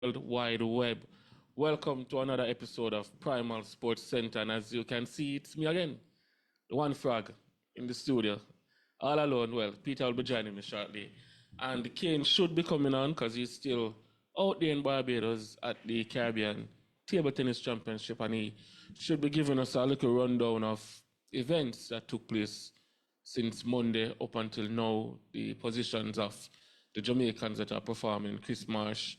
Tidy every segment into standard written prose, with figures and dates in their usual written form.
World Wide Web. Welcome to another episode of Primal Sports Center. And as you can see, it's me again, the one frog in the studio. All alone. Well, Peter will be joining me shortly. And Kane should be coming on because he's still out there in Barbados at the Caribbean Table Tennis Championship. And he should be giving us a little rundown of events that took place since Monday up until now, the positions of the Jamaicans that are performing, Chris Marsh,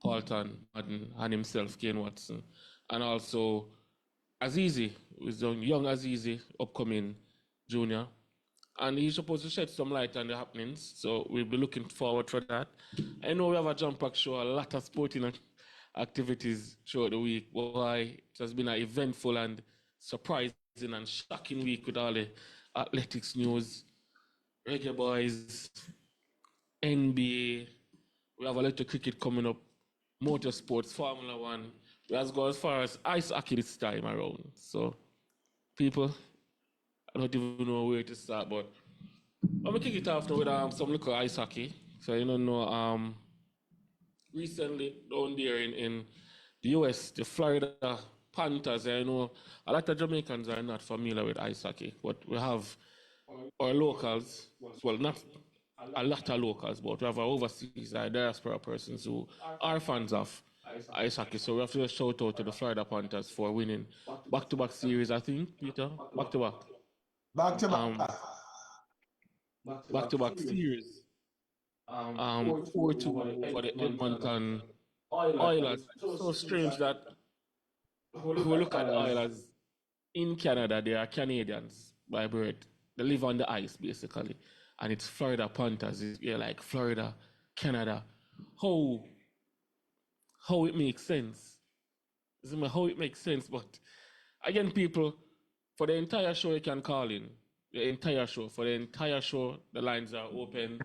Paulton, Madden, and himself, Kane Watson. And also Azizi, who's a young Azizi, upcoming junior. And he's supposed to shed some light on the happenings, so we'll be looking forward for that. I know we have a jump pack show, a lot of sporting activities throughout the week. Why it has been an eventful and surprising and shocking week with all the athletics news, reggae boys, NBA. We have a little cricket coming up, motorsports, Formula One. We have to go as far as ice hockey this time around. So, people, I don't even know where to start, but I'm gonna kick it off now with some little ice hockey. So you don't know, recently down there in the US, the Florida Panthers. I know a lot of Jamaicans are not familiar with ice hockey, but we have our locals. Well, not a lot of locals, but we have our overseas, our diaspora persons who are fans of ice hockey. So we have to shout out to the Florida Panthers for winning back-to-back series. I think Peter, back-to-back. Back to Um, back. back-to-back series. 4-2 over the Edmonton Oilers. It's so strange that when we look at the Oilers in Canada, they are Canadians by birth. They live on the ice basically, and it's Florida Panthers. You're like Florida, Canada. How how it makes sense? Isn't it how it makes sense? But again, people, for the entire show, you can call in. The entire show. For the entire show, the lines are open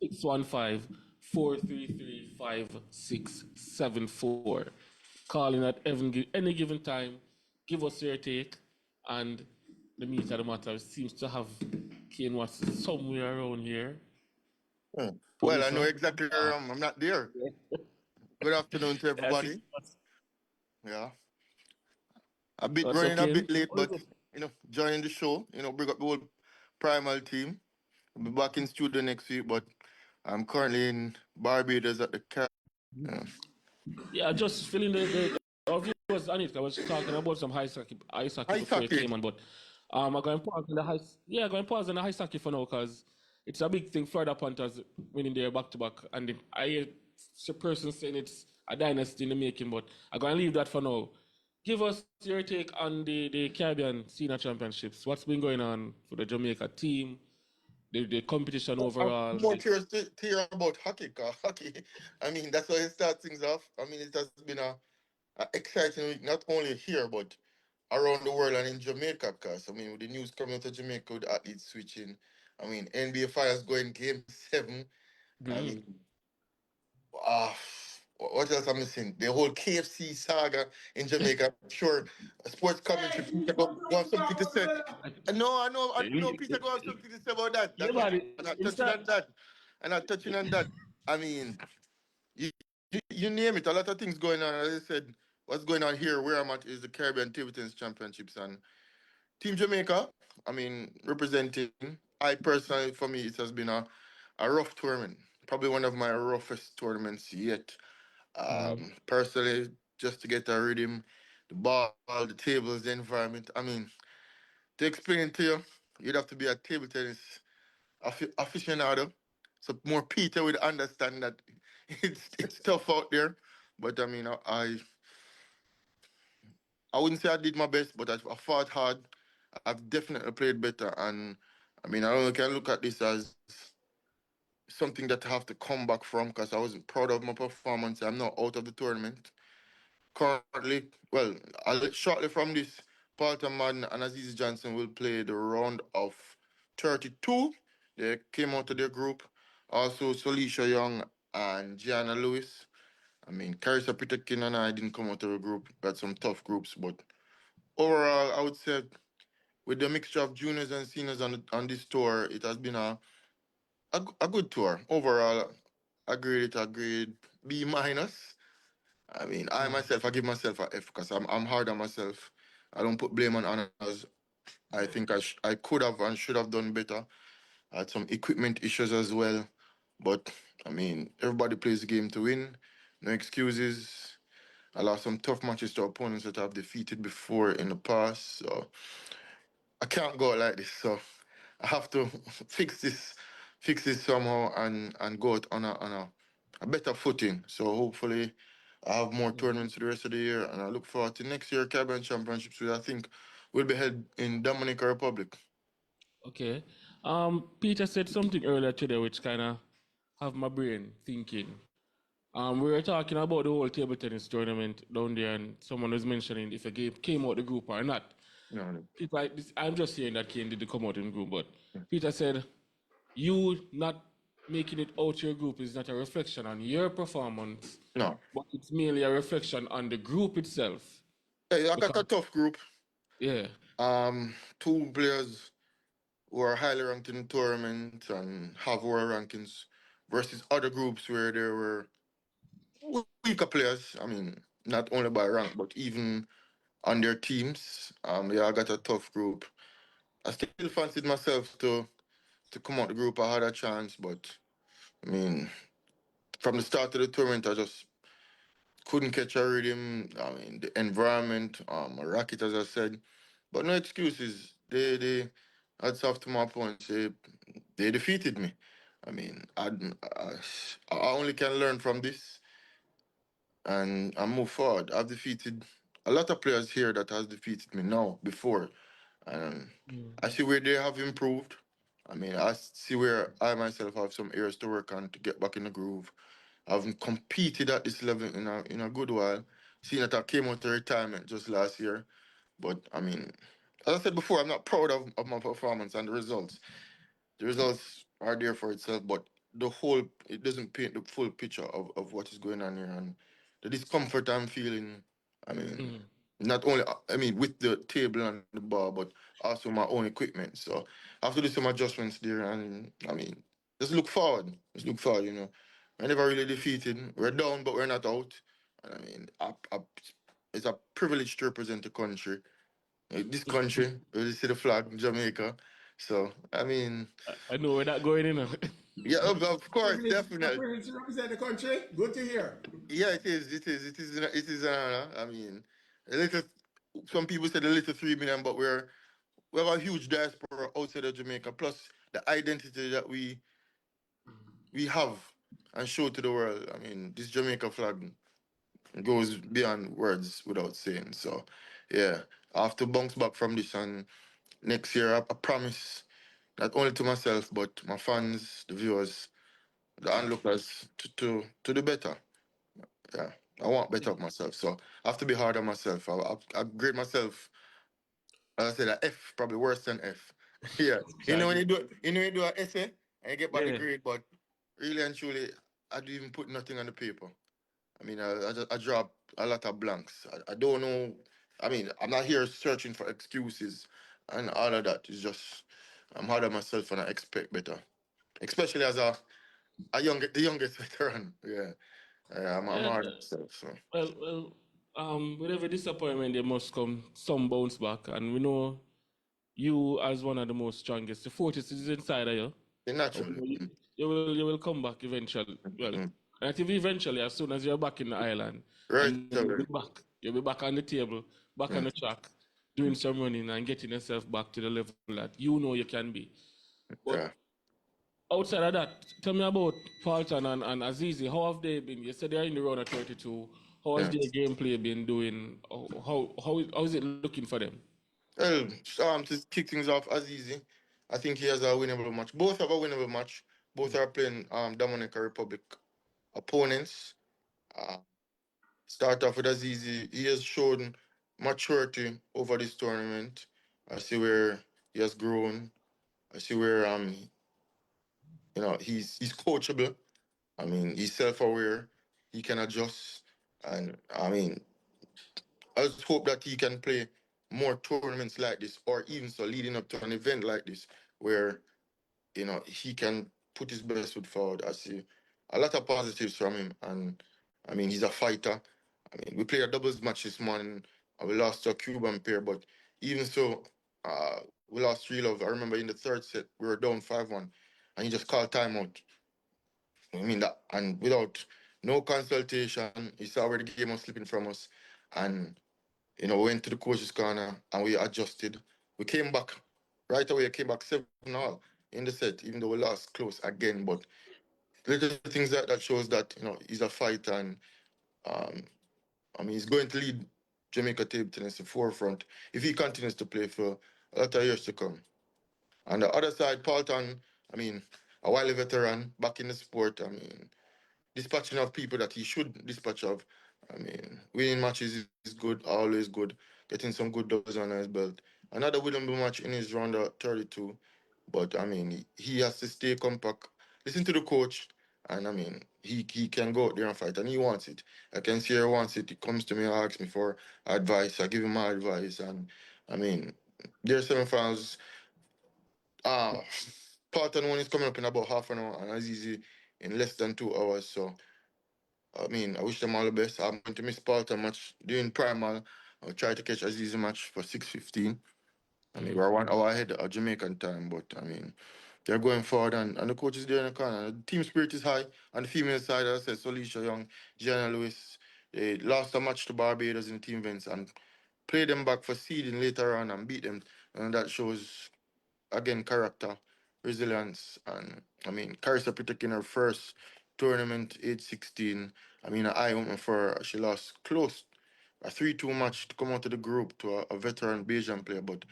615-433-5674. Call in at any given time. Give us your take. And the meat of the matter seems to have Kane Watson somewhere around here. Well, I know exactly where I'm not there. Good afternoon to everybody. Yeah. A bit What's running a okay? bit late, but joining the show, bring up the whole Primal team. I'll be back in studio next week, but I'm currently in Barbados at the car. Yeah, just filling the our viewers on it. I was talking about some ice hockey Ice before it hockey. came on, but I'm going to pause on the going to pause on the ice hockey for now because it's a big thing. Florida Panthers winning their back to back, and I hear a person saying it's a dynasty in the making, but I'm going to leave that for now. Give us your take on the Caribbean Senior Championships. What's been going on for the Jamaica team? The competition overall. I'm more curious to hear about hockey, cause hockey, that's how it starts things off. It has been a exciting week, not only here, but around the world and in Jamaica, because with the news coming out of Jamaica with athletes switching, NBA Fires going game 7. I Mhm. mean, ah, what else am I missing? The whole KFC saga in Jamaica. I'm sure sports commentary Peter go have something to say. I know Peter go have something to say about that. Yeah, That's what but I'm not touching on that. I'm not touching on that. I mean, you, you name it, a lot of things going on. As I said, what's going on here, where I'm at, is the Caribbean Table Tennis Championships. And Team Jamaica, representing, I personally, for me, it has been a rough tournament. Probably one of my roughest tournaments yet. Personally, just to get a rhythm, the ball, the tables, the environment. To explain it to you, you'd have to be a table tennis aficionado. So more Peter would understand that it's tough out there. But I wouldn't say I did my best, but I fought hard. I've definitely played better, and I don't can look at this as something that I have to come back from because I wasn't proud of my performance. I'm not out of the tournament currently. Well, shortly from this, Paulton Madden and Aziz Johnson will play the round of 32. They came out of their group. Also, Solisha Young and Gianna Lewis. Carissa Pitakin and I didn't come out of a group. Got some tough groups, but overall, I would say with the mixture of juniors and seniors on this tour, it has been a good tour. Overall, I grade it a grade B minus. I mean, I Mm. myself, I give myself a F because I'm hard on myself. I don't put blame on others. I think I could have and should have done better. I had some equipment issues as well. But, I mean, everybody plays the game to win. No excuses. I lost some tough matches to opponents that I've defeated before in the past. So I can't go like this. So I have to fix this somehow and go out on a better footing. So hopefully I have more tournaments for the rest of the year, and I look forward to next year Caribbean Championships, which I think will be held in Dominican Republic. Okay. Peter said something earlier today which kind of have my brain thinking. We were talking about the whole table tennis tournament down there, and someone was mentioning if a game came out the group or not. No, no. People, I'm just saying that Kane didn't come out in group, but Peter said you not making it out your group is not a reflection on your performance, No. but it's merely a reflection on the group itself. Hey, I got Because a tough group. yeah, Two players who are highly ranked in the tournament and have world rankings versus other groups where there were weaker players. I mean, not only by rank, but even on their teams. Yeah, I got a tough group. I still fancied myself to come out the group. I had a chance, but I mean, from the start of the tournament, I just couldn't catch a rhythm. I mean, the environment, a racket, as I said, but no excuses. Hats off to my opponents. They defeated me. I mean, I only can learn from this and move forward. I've defeated a lot of players here that has defeated me now before, and I see where they have improved. I mean, I see where I myself have some areas to work on to get back in the groove. I haven't competed at this level in a good while. Seeing that I came out of retirement just last year, but I mean, as I said before, I'm not proud of my performance and the results. The results are there for itself, but the whole it doesn't paint the full picture of what is going on here and the discomfort I'm feeling. I mean, mm, not only I mean with the table and the bar, but also my own equipment. So I have to do some adjustments there, and I mean, just look forward. Just look forward. We're never really defeated. We're down, but we're not out. And I mean, it's a privilege to represent the country. This country, you see the flag, Jamaica. So I mean, I know where that going in. yeah, of course, A definitely. privilege to represent the country. Good to hear. Yeah, it is. It is. It is an honor. I mean, a little. Some people say a little 3 million, but we have a huge diaspora outside of Jamaica. Plus the identity that we have and show to the world. I mean, this Jamaica flag goes beyond words without saying. So, yeah, I have to bounce back from this, and next year I promise not only to myself but my fans, the viewers, the onlookers to do better. Yeah, I want better of myself, so I have to be hard on myself. I grade myself. As I said, a F, probably worse than F. Yeah, when you do an essay and you get back the Yeah. grade, but really and truly, I don't even put nothing on the paper. I mean, I drop a lot of blanks. I don't know. I mean, I'm not here searching for excuses and all of that. It's just I'm hard on myself and I expect better, especially as the youngest veteran. Yeah, I'm Yeah. hard on myself. So. With every disappointment, there must come some bounce back, and we know you as one of the most strongest. The fortress is inside of you. Yeah, And naturally. you will come back eventually. Well, Mm. I think eventually, as soon as you're back in the island, Right and you'll be away. back. You'll be back on the table, back on Yeah. the track, doing some running and getting yourself back to the level that you know you can be. But Yeah. outside of that, tell me about Palton and Azizi. How have they been? You said they're in the round of 32. How has Yeah. their gameplay been doing? How is it looking for them? Well, to kick things off as easy, I think he has a winnable match. Both have a winnable match. Both are playing Dominican Republic opponents. Uh, start off with Azizi. He has shown maturity over this tournament. I see where he has grown. I see where he's coachable. I mean, he's self-aware. He can adjust, and I mean, I just hope that he can play more tournaments like this, or even so leading up to an event like this, where he can put his best foot forward. I see a lot of positives from him, and I mean, he's a fighter. I mean, we played a doubles match this morning and we lost to a Cuban pair, but even so, we lost 3-love. I remember in the third set, we were down 5-1, and he just called timeout. I mean, that, and without no consultation, he saw where the game was slipping from us. And, went to the coach's corner and we adjusted. We came back right away, came back 7-all in the set, even though we lost close again. But little things that shows that, he's a fighter and, um, I mean, he's going to lead Jamaica table tennis to the forefront if he continues to play for a lot of years to come. On the other side, Paulton, I mean, a wily veteran back in the sport. I mean, dispatching of people that he should dispatch of. I mean, winning matches is good, always good. Getting some good doubles under his belt. Another winnable match in his round of 32. But I mean, he has to stay compact, listen to the coach, and I mean, he can go out there and fight, and he wants it. I can see he wants it. He comes to me, asks me for advice. I give him my advice, and I mean, their semifinals. Uh, Part one is coming up in about half an hour, and as easy in less than 2 hours. So I mean, I wish them all the best. I'm going to miss Sparta match during Primal. I'll try to catch Azizi match for 6:15. I mean, we're 1 hour ahead of Jamaican time, but I mean, they're going forward and the coach is there in the corner. The team spirit is high. On the female side, as I said, Solisha Young, Gianna Lewis, they lost a match to Barbados in the team events and played them back for seeding later on and beat them. And that shows again character, resilience, and I mean Carissa Pitek in her first tournament, age 16. I mean, I went for her. She lost close a 3-2 match to come out of the group to a veteran Belgian player, but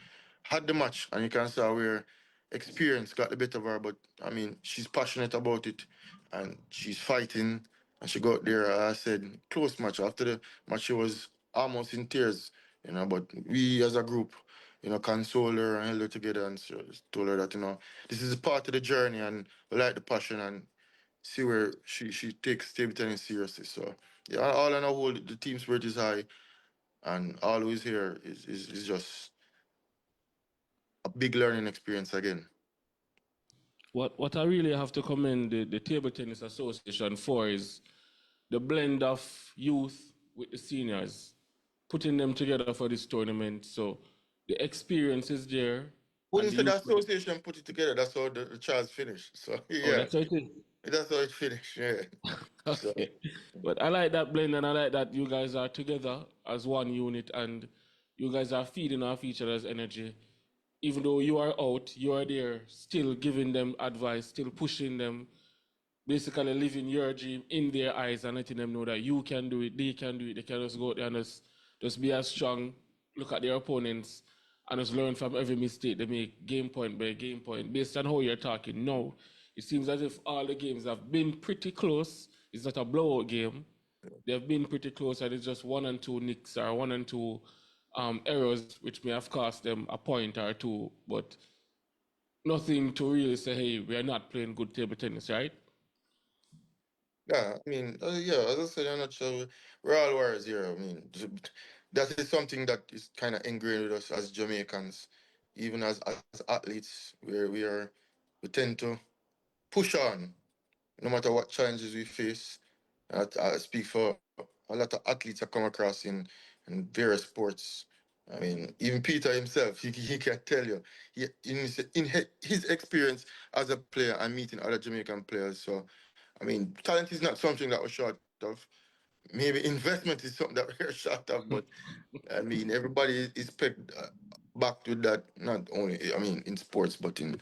had the match, and you can see where experience got the better of her. But I mean, she's passionate about it, and she's fighting, and she got there. I said close match. After the match, she was almost in tears, But we as a group, console her and held her together and told her that this is a part of the journey, and we like the passion and see where she takes table tennis seriously. So yeah, all in all, the team spirit is high, and always here is just a big learning experience again. What I really have to commend the Table Tennis Association for is the blend of youth with the seniors, putting them together for this tournament. So the experience is there, and Wouldn't the say the youth. association put it together. That's how the trials finished. So Oh, yeah, that's how it is. that's how it finished. Yeah. So Okay. But I like that blend, and I like that you guys are together as one unit, and you guys are feeding off each other's energy. Even though you are out, you are there, still giving them advice, still pushing them, basically living your dream in their eyes and letting them know that you can do it, they can do it. They can just go out there and just be as strong, look at their opponents, and just learn from every mistake they make, game point by game point. Based on how you're talking now, it seems as if all the games have been pretty close. It's not a blowout game. They've been pretty close, and it's just one and two nicks or one and two errors, which may have cost them a point or two, but nothing to really say, hey, we are not playing good table tennis, right? yeah, I mean, yeah, as I said, I'm not sure we're all warriors here. I mean, that is something that is kind of ingrained with us as Jamaicans, even as athletes, where we tend to push on no matter what challenges we face. I speak for a lot of athletes I come across in various sports. I mean, even Peter himself, he can tell you his experience as a player and meeting other Jamaican players. So, I mean, talent is not something that we're short of. Maybe investment is something that we're short of, but I mean, everybody is pegged back to that. Not only, I mean, in sports, but in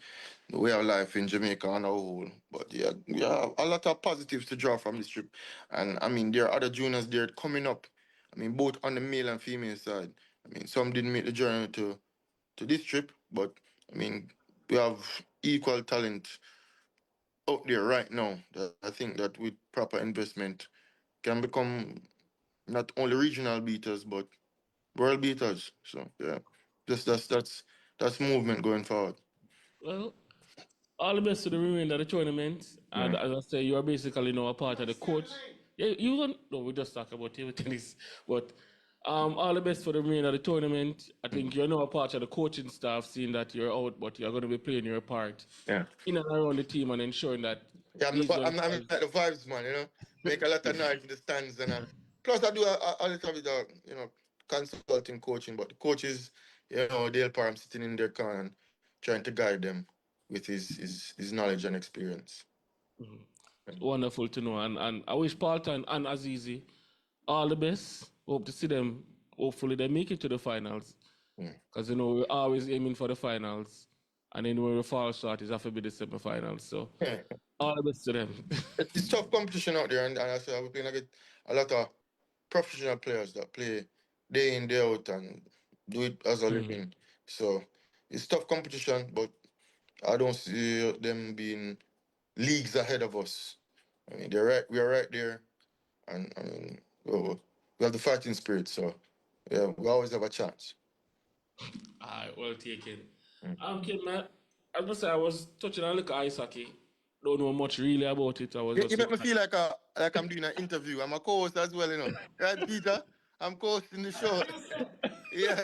the way of life in Jamaica on a whole. But yeah, yeah, a lot of positives to draw from this trip. And I mean, there are other juniors there coming up. I mean, both on the male and female side. I mean, some didn't make the journey to this trip, but I mean, we have equal talent out there right now. That I think that with proper investment can become not only regional beaters, but world beaters. So yeah, just that's movement going forward. Well, all the best to the remainder of the tournament. And Yeah, as I say, you are basically now a part of the coach. Yeah, you don't. No, we just talk about table tennis. But all the best for the remainder of the tournament. I think you're now a part of the coaching staff, seeing that you're out, but you're going to be playing your part yeah, in and around the team and ensuring that yeah. these young I'm guys. like the vibes man. Make a lot of noise in the stands and all. Plus, I do a little bit of consulting coaching, but the coaches, Dale Parham sitting in their corner and trying to guide them with his knowledge and experience. Wonderful to know. And I wish Paulton and Azizi all the best. Hope to see them. Hopefully, they make it to the finals. Mm. Because, we're always aiming for the finals. And then when we fall short, it's have to be the semifinals. So, all the best to them. It's tough competition out there, and I say we're playing against a lot of professional players that play day in day out and do it as a living. So it's tough competition, but I don't see them being leagues ahead of us. I mean, they're right. We are right there, and I mean, we have the fighting spirit. So yeah, we always have a chance. All right, well taken. Mm. Kid, man, I must say I was touching on look at ice hockey. Don't know much really about it. I was You just make me looking at feel like I'm doing an interview. I'm a co-host as well, Right, Peter? I'm co-hosting the show. Yeah.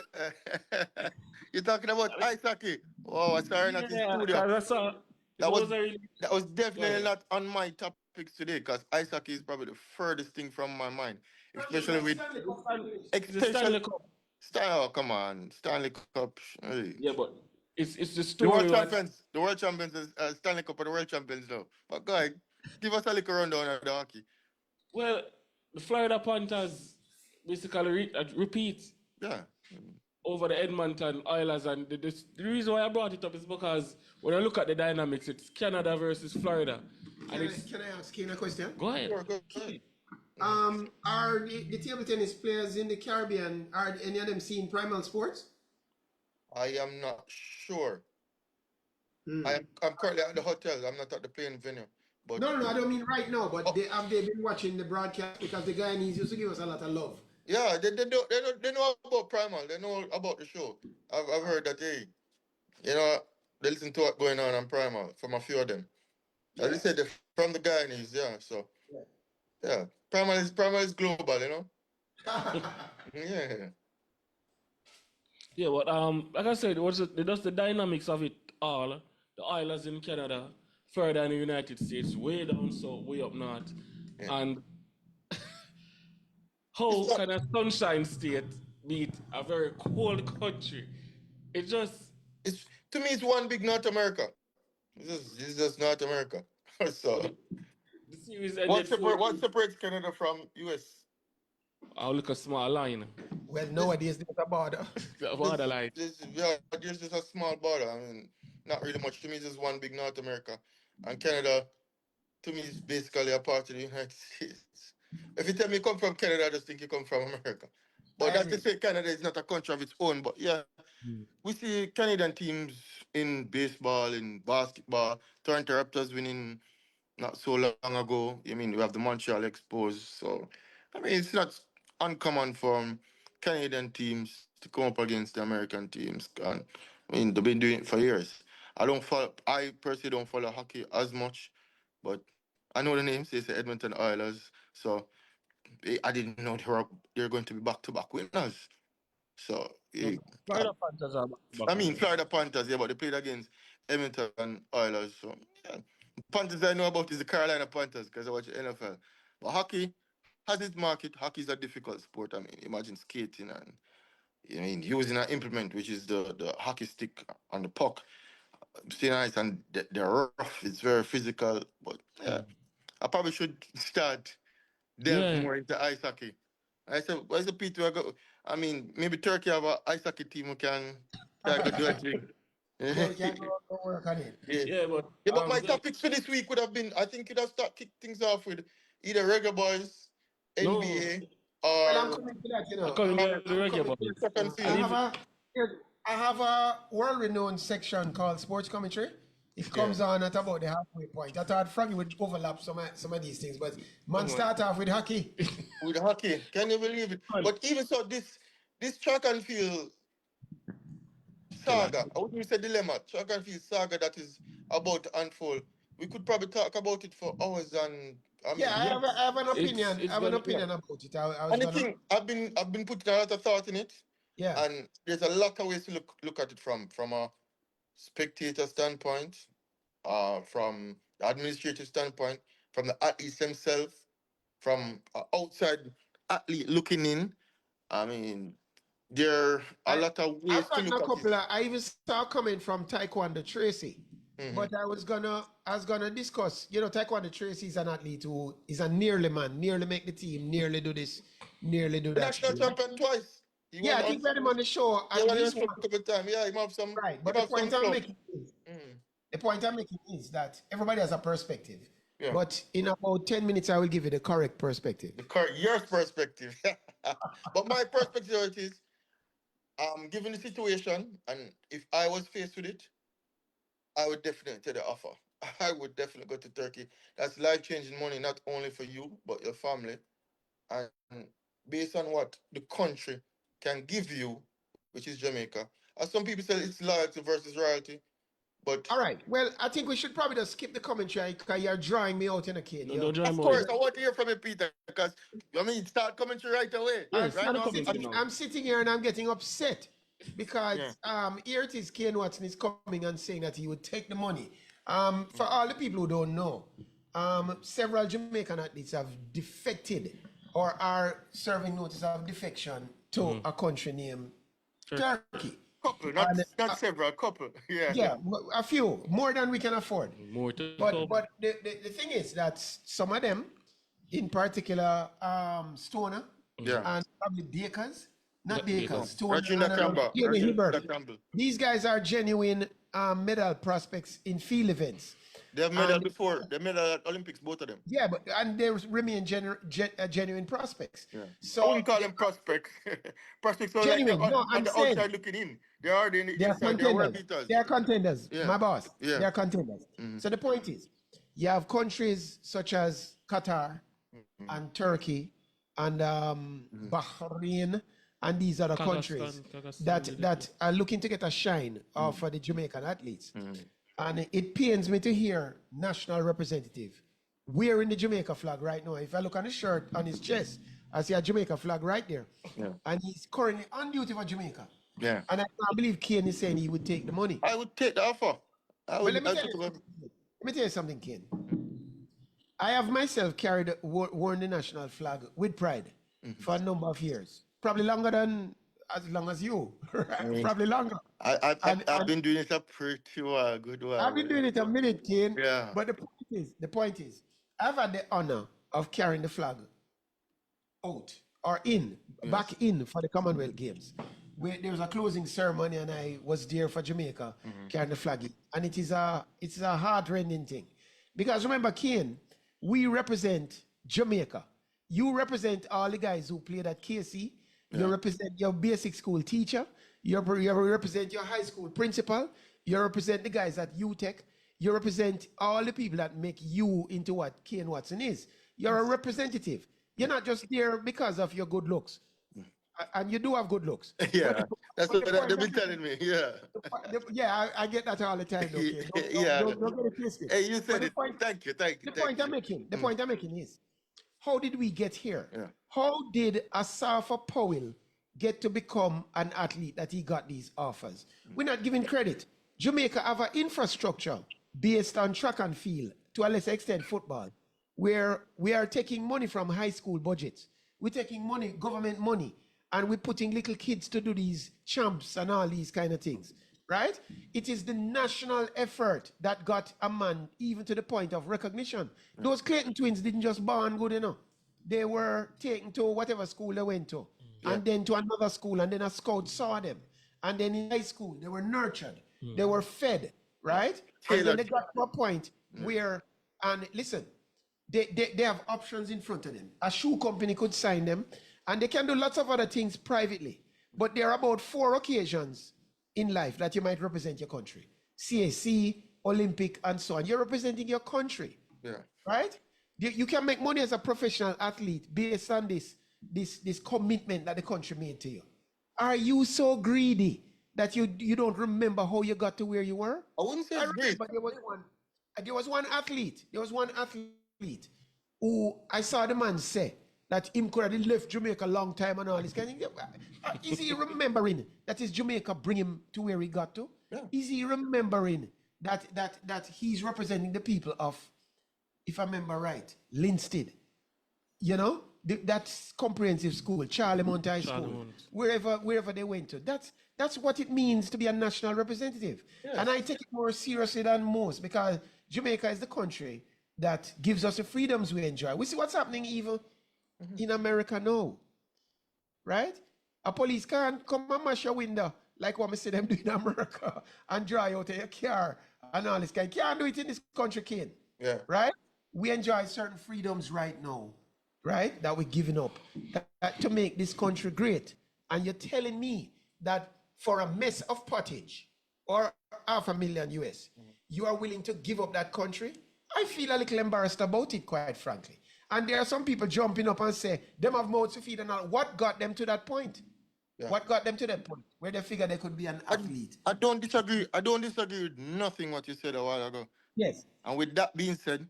You're talking about ice hockey. Oh, sorry, not in yeah, studio. because I saw it That was was a really that was go definitely ahead. not on my topics today because ice hockey is probably the furthest thing from my mind, Frankie, especially it's with Stanley The Cup Stan- finish. the especially Stanley Cup. Oh, come on, Stanley Cup. Hey. Yeah, but it's the The world story what champions, is Stanley Cup are the world champions now. But go ahead, give us a little rundown of the hockey. well the Florida Panthers basically repeat Yeah. over the Edmonton Oilers, and the reason why I brought it up is because when I look at the dynamics, it's Canada versus Florida, and Can I, it's can I ask Kane a question? go ahead. Sure, go ahead. Are the table tennis players in the Caribbean, are any of them seeing Primal Sports? I am not sure. Hmm. I'm currently at the hotel. I'm not at the playing venue. But No, I don't mean right now, but oh, they been watching the broadcast because the Guyanese used to give us a lot of love. yeah, they know about Primal. They know about the show. I've heard that you know they listen to what's going on Primal from a few of them. As I Yeah. said, they're from the Guyanese, yeah. So yeah, Primal is global. Yeah. Yeah, but like I said, just the dynamics of it all. The Islands in Canada, further in the United States, way down south, way up north, Yeah. and It's how not. can a sunshine state beat a very cold country? It just It's to me. It's one big North America. It's just North America. So but the series ended what 4-2. separates Canada from US? I'll look a small line. Well, This nowadays there's a border. Borderline. there's just a small border. I mean, not really much. To me, it's just one big North America, and Canada to me is basically a part of the United States. If you tell me you come from Canada, I just think you come from America. But I that's to agree. say Canada is not a country of its own. But yeah, we see Canadian teams in baseball, in basketball. Toronto Raptors winning not so long ago. I mean, we have the Montreal Expos. So, I mean, it's not uncommon for Canadian teams to come up against the American teams. And I mean, they've been doing it for years. I personally don't follow hockey as much, but I know the names. They say Edmonton Oilers. So, I didn't know they're going to be back-to-back winners. So, No, Florida Panthers are back I mean, winners. Florida Panthers, yeah, but they played against Edmonton Oilers. So, yeah. Panthers I know about is the Carolina Panthers because I watch the NFL. But hockey has its market. Hockey is a difficult sport. I mean, imagine skating and using an implement, which is the hockey stick and the puck. Stay nice and they're rough. It's very physical. But yeah, I probably should start delve Yeah. more into ice hockey. I said, where's the P2 I go? I mean, maybe Turkey have a ice hockey team who can go do a thing. Yeah, we can go work on it. Yeah. Yeah, but Yeah, but my like, topics for this week would have been I think you'd have start kick things off with either Reggae Boys, no, NBA, Well, I'm or coming to that, I couldn't get the I'm reggae coming to that. boys. track and And field. even I have a world-renowned section called Sports Commentary. It Yeah. comes on at about the halfway point. I thought Froggy would overlap some of these things, but man, come on. start off with hockey. With hockey. Can you believe it? Come on. But even so, this track and field Killer. saga, I wouldn't say dilemma, track and field saga that is about to unfold. We could probably talk about it for hours and I Yeah, mean I have an opinion. I It's have an gonna yeah. opinion about it. I was And the gonna, thing, I've been putting a lot of thought in it, yeah. and there's a lot of ways to look at it from a spectator standpoint, from the administrative standpoint, from the athletes themselves, from outside athlete looking in, I mean, there are a I, lot of I've ways to gotten look a at it. couple of, I even saw a comment from Taekwondo Tracy. Mm-hmm. But I was gonna discuss, Taekwondo Tracy is an athlete who is a nearly man, nearly make the team, nearly do this, nearly do The that. national champion twice. He Yeah, was I on. think we had him on the show Yeah, at when he least was a once. couple of times. Yeah, he might have some. Right. He But might have some club. Mm. the point I'm making is that everybody has a perspective. Yeah. But in about 10 minutes, I will give you the correct perspective. The current year's perspective. But my perspective is, given the situation, and if I was faced with it, I would definitely take the offer. I would definitely go to Turkey. That's life changing money, not only for you but your family. And based on what the country can give you, which is Jamaica. As some people say, it's loyalty versus royalty, but All right. Well, I think we should probably just skip the commentary because you're drawing me out in a kid. No, don't join of more. course I want to hear from you, Peter, because I mean start coming through right away. Yes, Right start the now, commentary now. I'm sitting here and I'm getting upset yeah, because here it is, Kane Watson is coming and saying that he would take the money. For all the people who don't know, several Jamaican athletes have defected or are serving notice of defection to a country named Turkey. couple, And not several, couple. Yeah, yeah, a few, more than we can afford. More to But come. the thing is that some of them, in particular, Stoner yeah. and probably Dakers, not Dakers. Dakers, Stoner Rajinda and Campbell, Kenny Hibbert. Rajinda Campbell. These guys are genuine medal prospects in field events. They have medal And before. They medal at Olympics, both of them. yeah, and they remain genuine prospects. Yeah. I So wouldn't call them prospects. Prospects are like genuine. No, on I'm the saying outside looking in. They are already in the they are inside. They are world contenders. beaters. They are contenders, Yeah. my boss. Yeah. They are contenders. So the point is, you have countries such as Qatar and Turkey and Bahrain and these other countries Kazakhstan, that are looking to get a shine for the Jamaican athletes. And it pains me to hear national representative wearing the Jamaica flag right now. If I look on his shirt on his chest, I see a Jamaica flag right there. Yeah. And he's currently on duty for Jamaica. Yeah. And I can't believe Kane is saying he would take the money. I would take the offer. I But would. I took let me tell you something, Kane. I have myself worn the national flag with pride for a number of years. Probably longer than as long as you. Probably longer. I've been doing it a pretty while, good while. I've been doing it a minute, Kane. Yeah. But the point is, I've had the honor of carrying the flag out or back in for the Commonwealth Games. Where there was a closing ceremony and I was there for Jamaica carrying the flag in. And it's a heart-rending thing. Because remember, Kane, we represent Jamaica. You represent all the guys who played at KC. You represent your basic school teacher. You represent your high school principal. You represent the guys at UTech. You represent all the people that make you into what Kane Watson is. You're a representative. You're not just there because of your good looks. And you do have good looks. Yeah. That's what they've been telling me. Yeah. Yeah, I get that all the time. Okay, Yeah. don't get it twisted. Hey, you But said the it. point, Thank you. the point I'm making, is, how did we get here? Yeah. How did Asafa Powell get to become an athlete that he got these offers? We're not giving credit. Jamaica have an infrastructure based on track and field, to a lesser extent football, where we are taking money from high school budgets. We're taking money, government money, and we're putting little kids to do these champs and all these kind of things, right? It is the national effort that got a man even to the point of recognition. Those Clayton twins didn't just born good enough. They were taken to whatever school they went to, and then to another school, and then a scout saw them. And then in high school, they were nurtured, they were fed, right? And then they got to a point where, and listen, they have options in front of them. A shoe company could sign them, and they can do lots of other things privately. But there are about 4 occasions in life that you might represent your country. CAC, Olympic, and so on. You're representing your country. Yeah. Right? You can make money as a professional athlete based on this commitment that the country made to you. Are you so greedy that you don't remember how you got to where you were? I wouldn't say I it's great. remember there was one athlete who I saw the man say that him could have left Jamaica a long time and all this kind of thing. Is he remembering that his Jamaica bring him to where he got to? Yeah. Is he remembering that he's representing the people of, if I remember right, Linstead? You know? that comprehensive school, Charlemont High School, Charlemont. wherever they went to. That's what it means to be a national representative. And I take it more seriously than most because Jamaica is the country that gives us the freedoms we enjoy. We see what's happening even in America now, right? A police can't come and mash your window like what we see them do in America and dry out of your car and all this. Can't do it in this country, kid. Yeah. Right? We enjoy certain freedoms right now, right? That we're giving up to make this country great. And you're telling me that for a mess of pottage or $500,000 US, you are willing to give up that country? I feel a little embarrassed about it, quite frankly. And there are some people jumping up and say, them have mouths to feed and all. What got them to that point? Yeah. What got them to that point where they figure they could be an athlete? I don't disagree. I don't disagree with nothing what you said a while ago. Yes. And with that being said,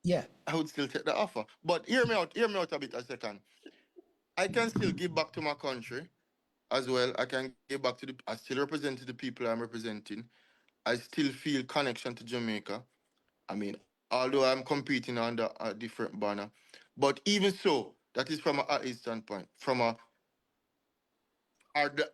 Yeah. I would still take the offer. But hear me out a bit a second. I can still give back to my country as well. I can give back to I still represent the people I'm representing. I still feel connection to Jamaica. I mean, although I'm competing under a different banner. But even so, that is from an athlete standpoint, from a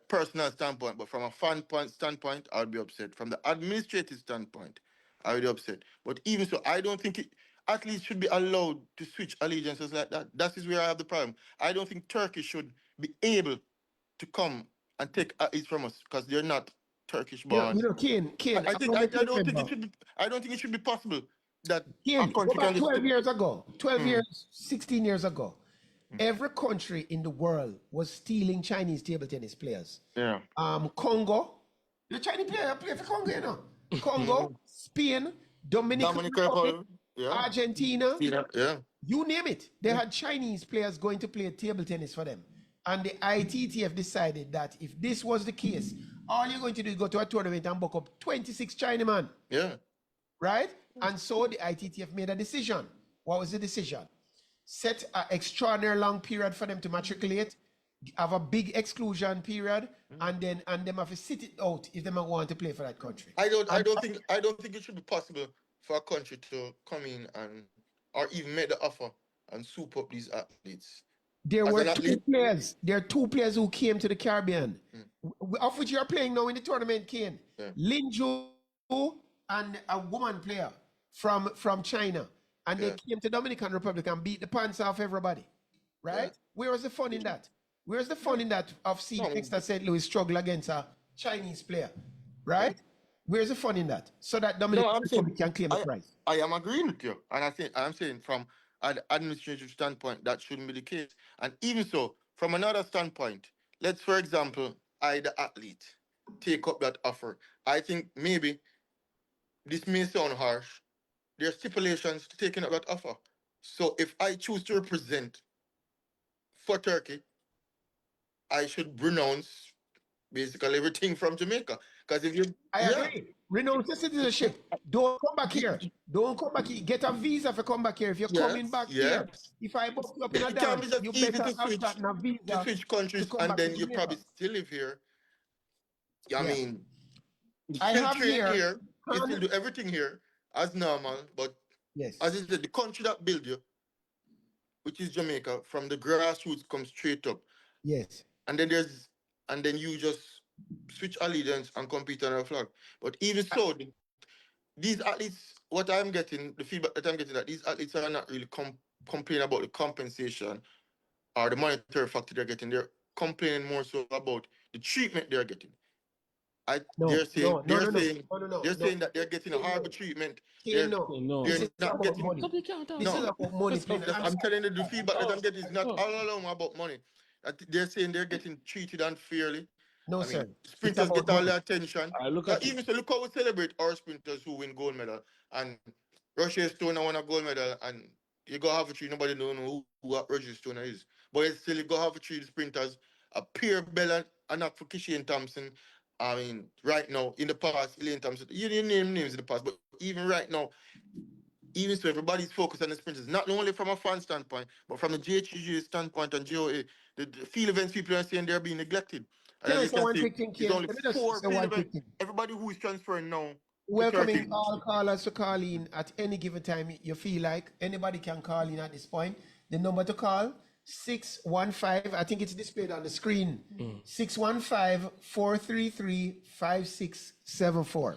personal standpoint, but from a standpoint, I would be upset. From the administrative standpoint, I would be upset. But even so, I don't think athletes should be allowed to switch allegiances like that. That is where I have the problem. I don't think Turkey should be able to come and take athletes from us because they're not Turkish born. Kane, I think I don't think it should be. I don't think it should be possible that a Kane, go country back can just 12 years ago, 12 years, 16 years ago. Every country in the world was stealing Chinese table tennis players. Yeah. Congo, the Chinese player play for Congo, you know. Congo, Spain, Dominican Dominican Republic, Republic. Yeah. Argentina, Yeah. you name it. They had Chinese players going to play table tennis for them. And the ITTF decided that if this was the case, all you're going to do is go to a tournament and book up 26 Chinaman. Yeah. Right? And so the ITTF made a decision. What was the decision? Set an extraordinary long period for them to matriculate, have a big exclusion period, and them have to sit it out if they want to play for that country. I don't think it should be possible for a country to come in and or even make the offer and soup up these athletes. There As were an two athlete, players. There are two players who came to the Caribbean, of which you're playing now in the tournament, Kane. Yeah. Lin Zhou and a woman player from China. And they came to Dominican Republic and beat the pants off everybody. Right? Yeah. Where was the fun in that? Where's the fun in that of seeing Exeter St. Louis struggle against a Chinese player? Right? Where's the fun in that? So that Dominican Republic can claim the prize. I am agreeing with you, and I'm saying from an administrative standpoint that shouldn't be the case. And even so, from another standpoint, let's for example, I the athlete take up that offer. I think maybe this may sound harsh. There are stipulations to taking up that offer. So if I choose to represent for Turkey, I should renounce basically everything from Jamaica. Because if you I agree. Renounce your citizenship. Don't come back here. Don't come back here. Get a visa for come back here. If you're coming back here, if I book you up in a it can't dance, be just you easy better to have switch gotten a visa countries come and back to then you Jamaica. probably still live here. I mean, you I still have train here, here, you still do everything here as normal, but yes, as I said, the country that built you, which is Jamaica, from the grassroots comes straight up. yes. And then you just switch allegiance and compete on a flag. But even so, these athletes, what I'm getting, the feedback that I'm getting, that these athletes are not really complaining about the compensation or the monetary factor they're getting. They're complaining more so about the treatment they're getting. They're saying that they're getting a horrible treatment. They're This is not about getting. money. This is about money. I'm telling you, the feedback that I'm getting is not all alone about money. They're saying they're getting treated unfairly. No, sir. Sprinters get all the attention. Look at Even so, look how we celebrate our sprinters who win gold medal. And Roger Stone won a gold medal, and you go have a tree. Nobody know who Roger Stone is. But it's still you go have a tree. The sprinters, a Pierre Bell and not for Kishian Thompson. I mean, right now, in the past, Elaine Thompson, you didn't name names in the past, but even right now, even so, everybody's focused on the sprinters, not only from a fan standpoint, but from the GHG standpoint and GOA. The field events people are saying they're being neglected. And as you can see, it's only 4 field events. Everybody who is transferring now. Welcoming all callers to call in at any given time you feel like. Anybody can call in at this point. The number to call 615. I think it's displayed on the screen. 615-433-5674.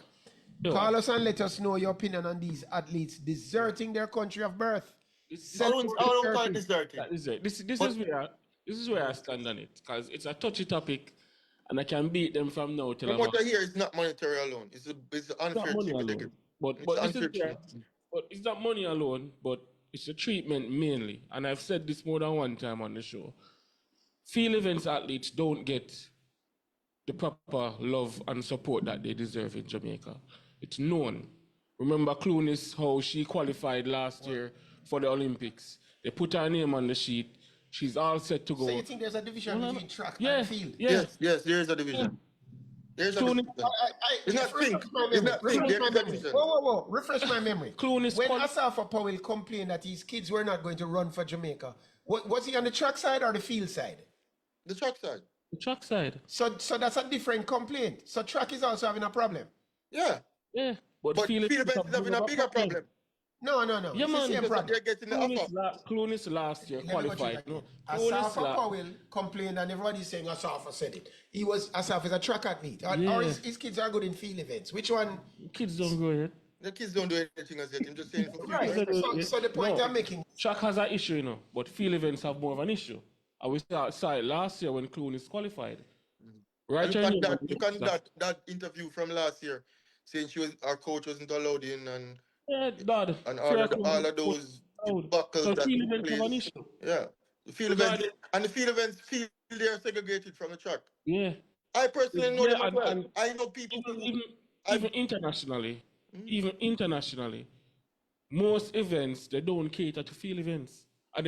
Call us and let us know your opinion on these athletes deserting their country of birth. I don't call it deserting. That is it. This is where I stand on it, because it's a touchy topic, and I can beat them from now till From I'm what I hear, it's not monetary alone. It's not unfair money treatment they give. alone. But It's this is unfair where, treatment. but it's not money alone, but it's the treatment mainly. And I've said this more than one time on the show. Field events athletes don't get the proper love and support that they deserve in Jamaica. It's known. Remember Clunis, how she qualified last year for the Olympics. They put her name on the sheet. She's all set to go. So you think there's a division between track Yeah, and field? yeah. Yes, there is a division. There's a Clunis, division. It's not Refresh think. my It's memory. not think. Refresh There my is a memory. division. Whoa. Refresh my memory. Clunis When Asafa Powell complained that his kids were not going to run for Jamaica, was he on the track side or the field side? The track side. the track side. So that's a different complaint. So track is also having a problem. Yeah. Yeah. But But field field events events is having a bigger problem. No. Yeah, It's the man. same Because problem. they're getting the offer. Clunis last year Let me go through qualified. that No, again. Clunis Asafa Powell complained, and everybody's saying Asafa said it. Asaf is a track athlete, or Yeah. his kids are good in field events. Which one? kids don't go yet. The kids don't do anything as yet. I'm just saying for Right. future. So the point I'm making. Track has an issue, but field events have more of an issue. I was saw it last year when Clunis qualified. Right And on look at that interview from last year, saying our coach wasn't allowed in, and Yeah, Dad. all of those buckles So that field took events have an place. issue. Yeah, the field events Regarding, and the field events feel they're segregated from the track. yeah. I personally know them as well. And I know people who even I've even internationally, most events they don't cater to field events. And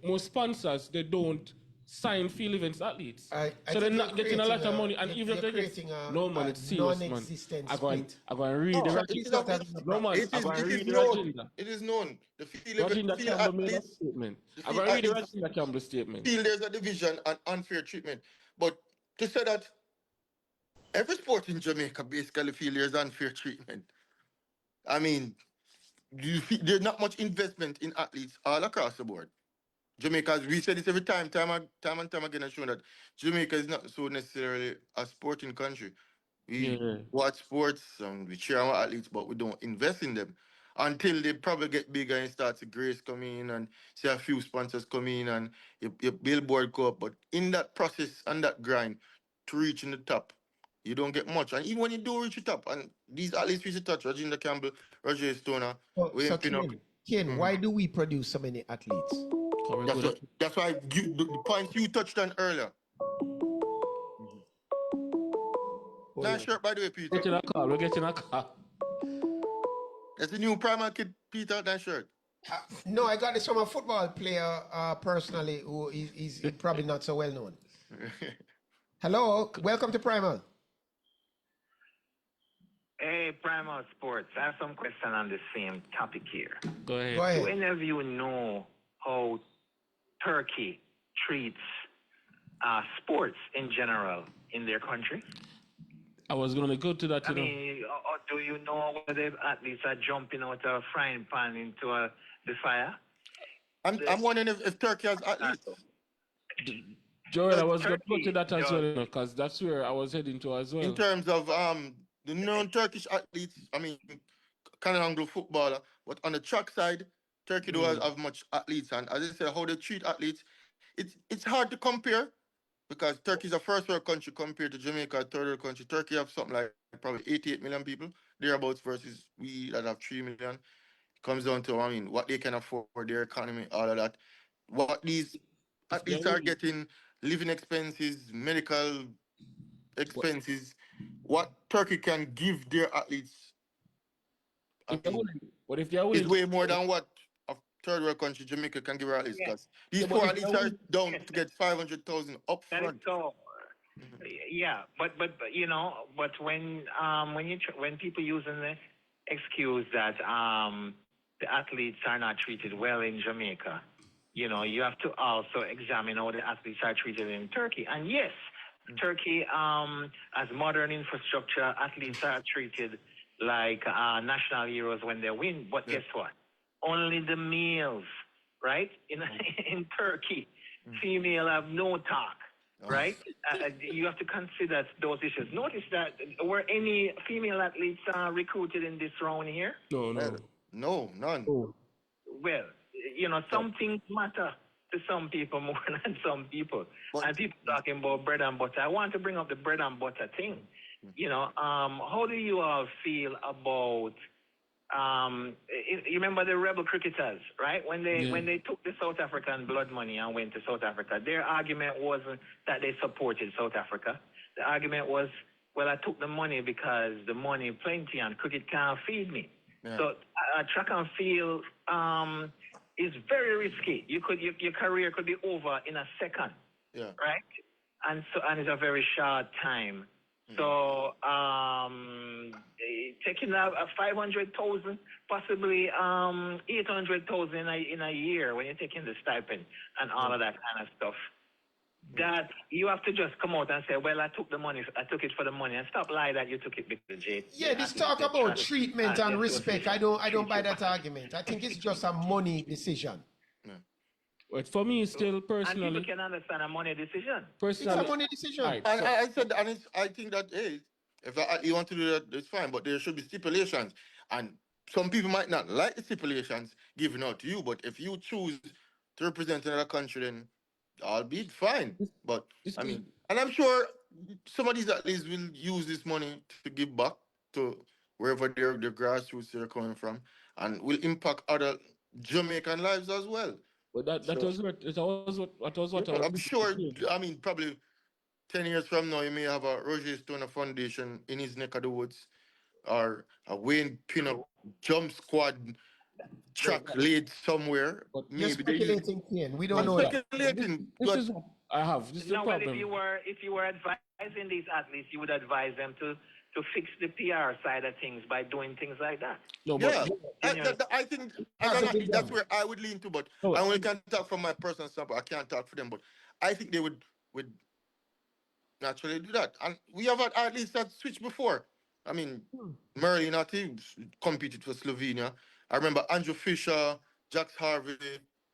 most sponsors they don't sign field events athletes. I So they're think not getting a lot of money. And even if they get creating no man, it's serious, man. non-existent I go and split. I go and read the Track agenda. is not having a No problem. man, I go and it is read the known. agenda. It is known. The field Rajinda field Campbell made a athletes, statement. the I field go and read the athletes Rajinda Campbell statement. feel there's a division and unfair treatment. But to say that every sport in Jamaica basically feel there's unfair treatment. I mean, there's not much investment in athletes all across the board. Jamaica, we say this every time and time again, and show that Jamaica is not so necessarily a sporting country. We Yeah. watch sports and we cheer our athletes, but we don't invest in them until they probably get bigger and start to grace come in and see a few sponsors come in and your billboard go up. But in that process and that grind to reaching the top, you don't get much. And even when you do reach the top, and these athletes reach the top, Regina Campbell, Roger Stoner, So William Pinnock. Ken, why do we produce so many athletes? That's why the points you touched on earlier. Nice shirt, by the way, Peter. We're getting a car. That's a new Primal kid, Peter. Nice shirt. No, I got this from a football player personally who is probably not so well known. Hello, welcome to Primal. Hey, Primal Sports. I have some question on the same topic here. Go ahead. Do any of you know how Turkey treats sports in general in their country? I was going to go to that. I mean, do you know whether athletes are jumping out of a frying pan into the fire? I'm wondering if Turkey has athletes. Joel, I was going to go to that as well, because that's where I was heading to as well. In terms of the non-Turkish athletes, I mean, Anglo footballer, but on the track side, Turkey don't have much athletes. And as I say, how they treat athletes, it's hard to compare because Turkey is a first world country compared to Jamaica, a third world country. Turkey have something like probably 88 million people, thereabouts, versus we that have 3 million. It comes down to, I mean, what they can afford, their economy, all of that. What these athletes are getting, living expenses, medical expenses, what Turkey can give their athletes, But if they're willing, is way more than what a third world country, Jamaica, can give our athletes. Because these four athletes are down to get 500,000 up That front. is so. Yeah, but you know, but when people using the excuse that the athletes are not treated well in Jamaica, you know, you have to also examine how the athletes are treated in Turkey. And yes, Turkey has modern infrastructure. Athletes are treated like national heroes when they win. But guess what? Only the males, right? In Turkey, female have no talk, right? You have to consider those issues. Notice that were any female athletes recruited in this round here? No, no. No, none. Oh. Well, you know, some things matter to some people more than some people. And people talking about bread and butter. I want to bring up the bread and butter thing. You know, how do you all feel about you remember the rebel cricketers, right? When they took the South African blood money and went to South Africa, their argument wasn't that they supported South Africa. The argument was, well, I took the money because the money plenty and cricket can't feed me. Yeah. So track and field is very risky. Your career could be over in a second, right? And it's a very short time. So taking a 500,000, possibly 800,000 in a year when you're taking the stipend and all of that kind of stuff. That you have to just come out and say, well, I took it for the money, and stop lying that you took it because this talk about treatment and respect. I don't buy that argument. I think it's just a money decision. But for me, still personally, and people can understand a money decision. Personally, it's a money decision. Right, and I said, and I think that hey, if you want to do that, it's fine. But there should be stipulations, and some people might not like the stipulations given out to you. But if you choose to represent another country, then I'll be fine. But I mean, and I'm sure some of these athletes will use this money to give back to wherever their grassroots are coming from, and will impact other Jamaican lives as well. But that was what I'm sure. I mean, probably 10 years from now, you may have a Roger Stoner Foundation in his neck of the woods, or a Wayne Pinnock jump squad track laid somewhere. But you're speculating, Ken. We don't know that. This is what I have. This is the problem. Well, if you were advising these athletes, you would advise them to fix the PR side of things by doing things like that. No, but I think that's where I would lean to. But I only can talk from my personal standpoint. I can't talk for them. But I think they would naturally do that. And we have had athletes that switched before. I mean, Merlin Nati competed for Slovenia. I remember Andrew Fisher, Jax Harvey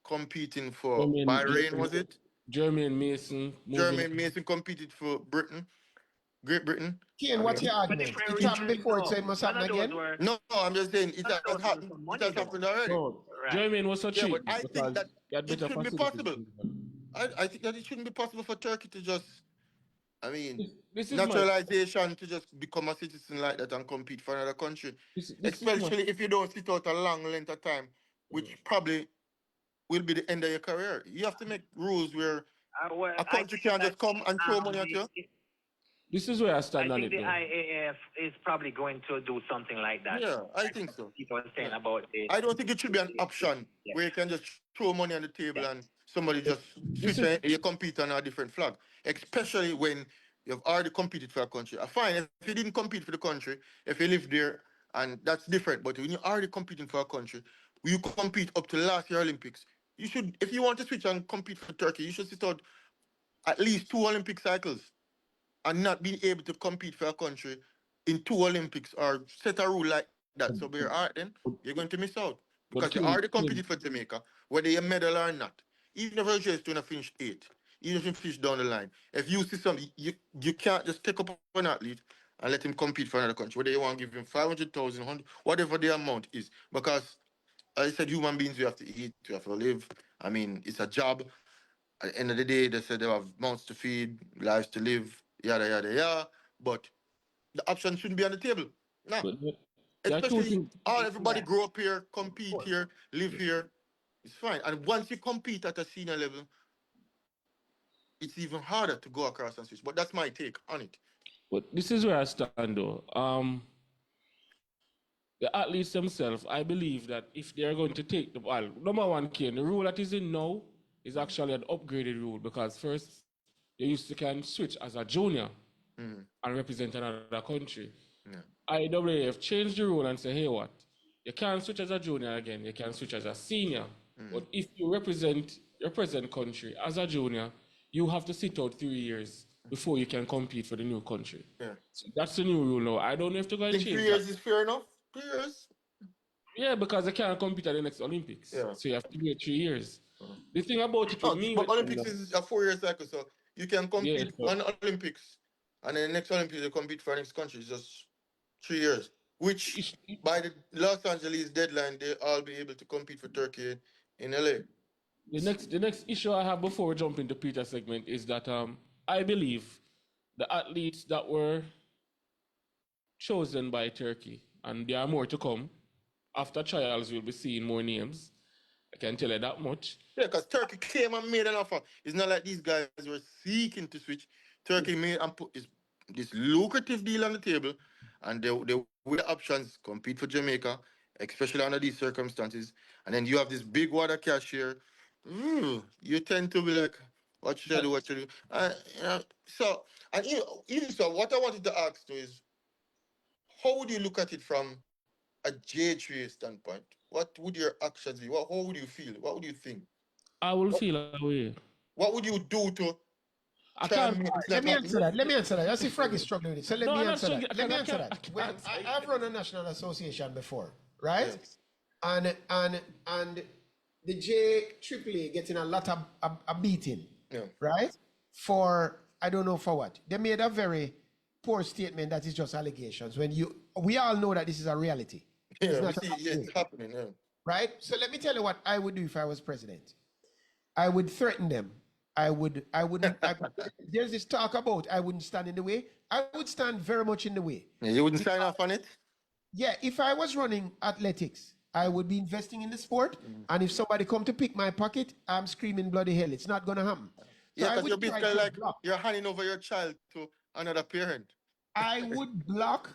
competing for Bahrain, was it? Jermaine Mason competed for Great Britain. Ken, what's your argument? It happened before, so it must happen again? No, I'm just saying it has happened. It has happened already. No, Jermaine was so cheap. But I think that it shouldn't be possible. I think that it shouldn't be possible for Turkey to just, I mean, naturalization to just become a citizen like that and compete for another country. Especially if you don't sit out a long length of time, which probably will be the end of your career. You have to make rules where a country can't just come and throw money at you. This is where I stand on it. I think the IAF is probably going to do something like that. Yeah, I think so. People are saying about it. I don't think it should be an option where you can just throw money on the table and somebody just switch and you compete on a different flag. Especially when you've already competed for a country. Fine, if you didn't compete for the country, if you live there, and that's different. But when you're already competing for a country, you compete up to last year Olympics. You should, if you want to switch and compete for Turkey, you should sit out at least 2 Olympic cycles and not being able to compete for a country in 2 Olympics or set a rule like that. So you're all right then, you're going to miss out. Because you already competed for Jamaica, whether you medal or not. Even if Roger is going to finish 8th, even if you finish down the line. If you see something, you can't just take up an athlete and let him compete for another country. Whether you want to give him 500,000, whatever the amount is. Because, as I said, human beings, we have to eat, we have to live. I mean, it's a job. At the end of the day, they said they have mouths to feed, lives to live, yada, yada, yada. But the option shouldn't be on the table. No. Especially everybody grow up here, compete here, live here. It's fine. And once you compete at a senior level, it's even harder to go across and switch. But that's my take on it. But this is where I stand though. The athletes themselves, I believe that if they're going to take the ball, number one, Ken, the rule that is in now is actually an upgraded rule because first they used to can switch as a junior and represent another country. IAAF changed the rule and say, hey, what? You can't switch as a junior again. You can switch as a senior. But if you represent your present country as a junior, you have to sit out 3 years before you can compete for the new country. So that's the new rule now. I don't have to go and change 3 years is fair enough? 3 years? Yeah, because they can't compete at the next Olympics. So you have to wait 3 years. The thing about it with No, me, but Olympics is a 4 year cycle, so you can yeah, compete but one Olympics, and then the next Olympics you compete for the next country. It's just 3 years, which it's, by the Los Angeles deadline they all be able to compete for Turkey in LA. the next issue I have before we jump into Peter's segment is that I believe the athletes that were chosen by Turkey, and there are more to come. After trials, we'll be seeing more names. I can tell you that much. Yeah, because Turkey came and made an offer. It's not like these guys were seeking to switch. Turkey made and put this lucrative deal on the table, and they with the options compete for Jamaica, especially under these circumstances. And then you have this big water cash here. You tend to be like, what should I do? What should I do? So, and even so, what I wanted to ask too is, how would you look at it from a J3 standpoint? What would your actions be? How would you feel? What would you think? I will feel away. What would you do to I try and can't. make this Let not me answer happen? that. Let me answer that. I see Frag is struggling with it. So let No, me I'm not answer that. struggling Let me because answer I that. When can't say. I've run a national association before, right? Yeah. And the JAAA getting a lot of a beating, Yeah. right? For I don't know for what. They made a very poor statement that is just allegations. When we all know that this is a reality. It's Yeah, we not see a it's happening. Yeah. right? So let me tell you what I would do if I was president. I would threaten them. There's this talk about I wouldn't stand in the way. I would stand very much in the way. Yeah, you wouldn't sign off on it? Yeah, if I was running athletics, I would be investing in the sport. And if somebody come to pick my pocket, I'm screaming bloody hell. It's not gonna happen. So Yeah, I because you're would try basically to like block. you're handing over your child to another parent. I would block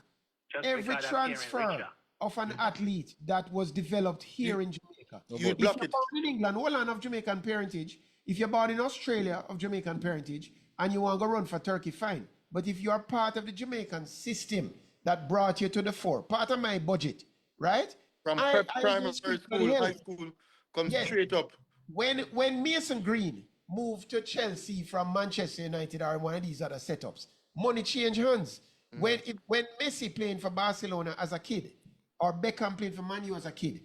Just every because that parent transfer richer. of an athlete that was developed here You in Jamaica. you'd If block you're it. born in England, hold on of Jamaican parentage. If you're born in Australia of Jamaican parentage and you want to go run for Turkey, fine. But if you are part of the Jamaican system that brought you to the fore, part of my budget, right? From I will primary speak for the school, hell. high school, come Yes. straight up. When Mason Green moved to Chelsea from Manchester United or one of these other setups, money change hands. When Messi playing for Barcelona as a kid, or Beckham playing for Man U as a kid,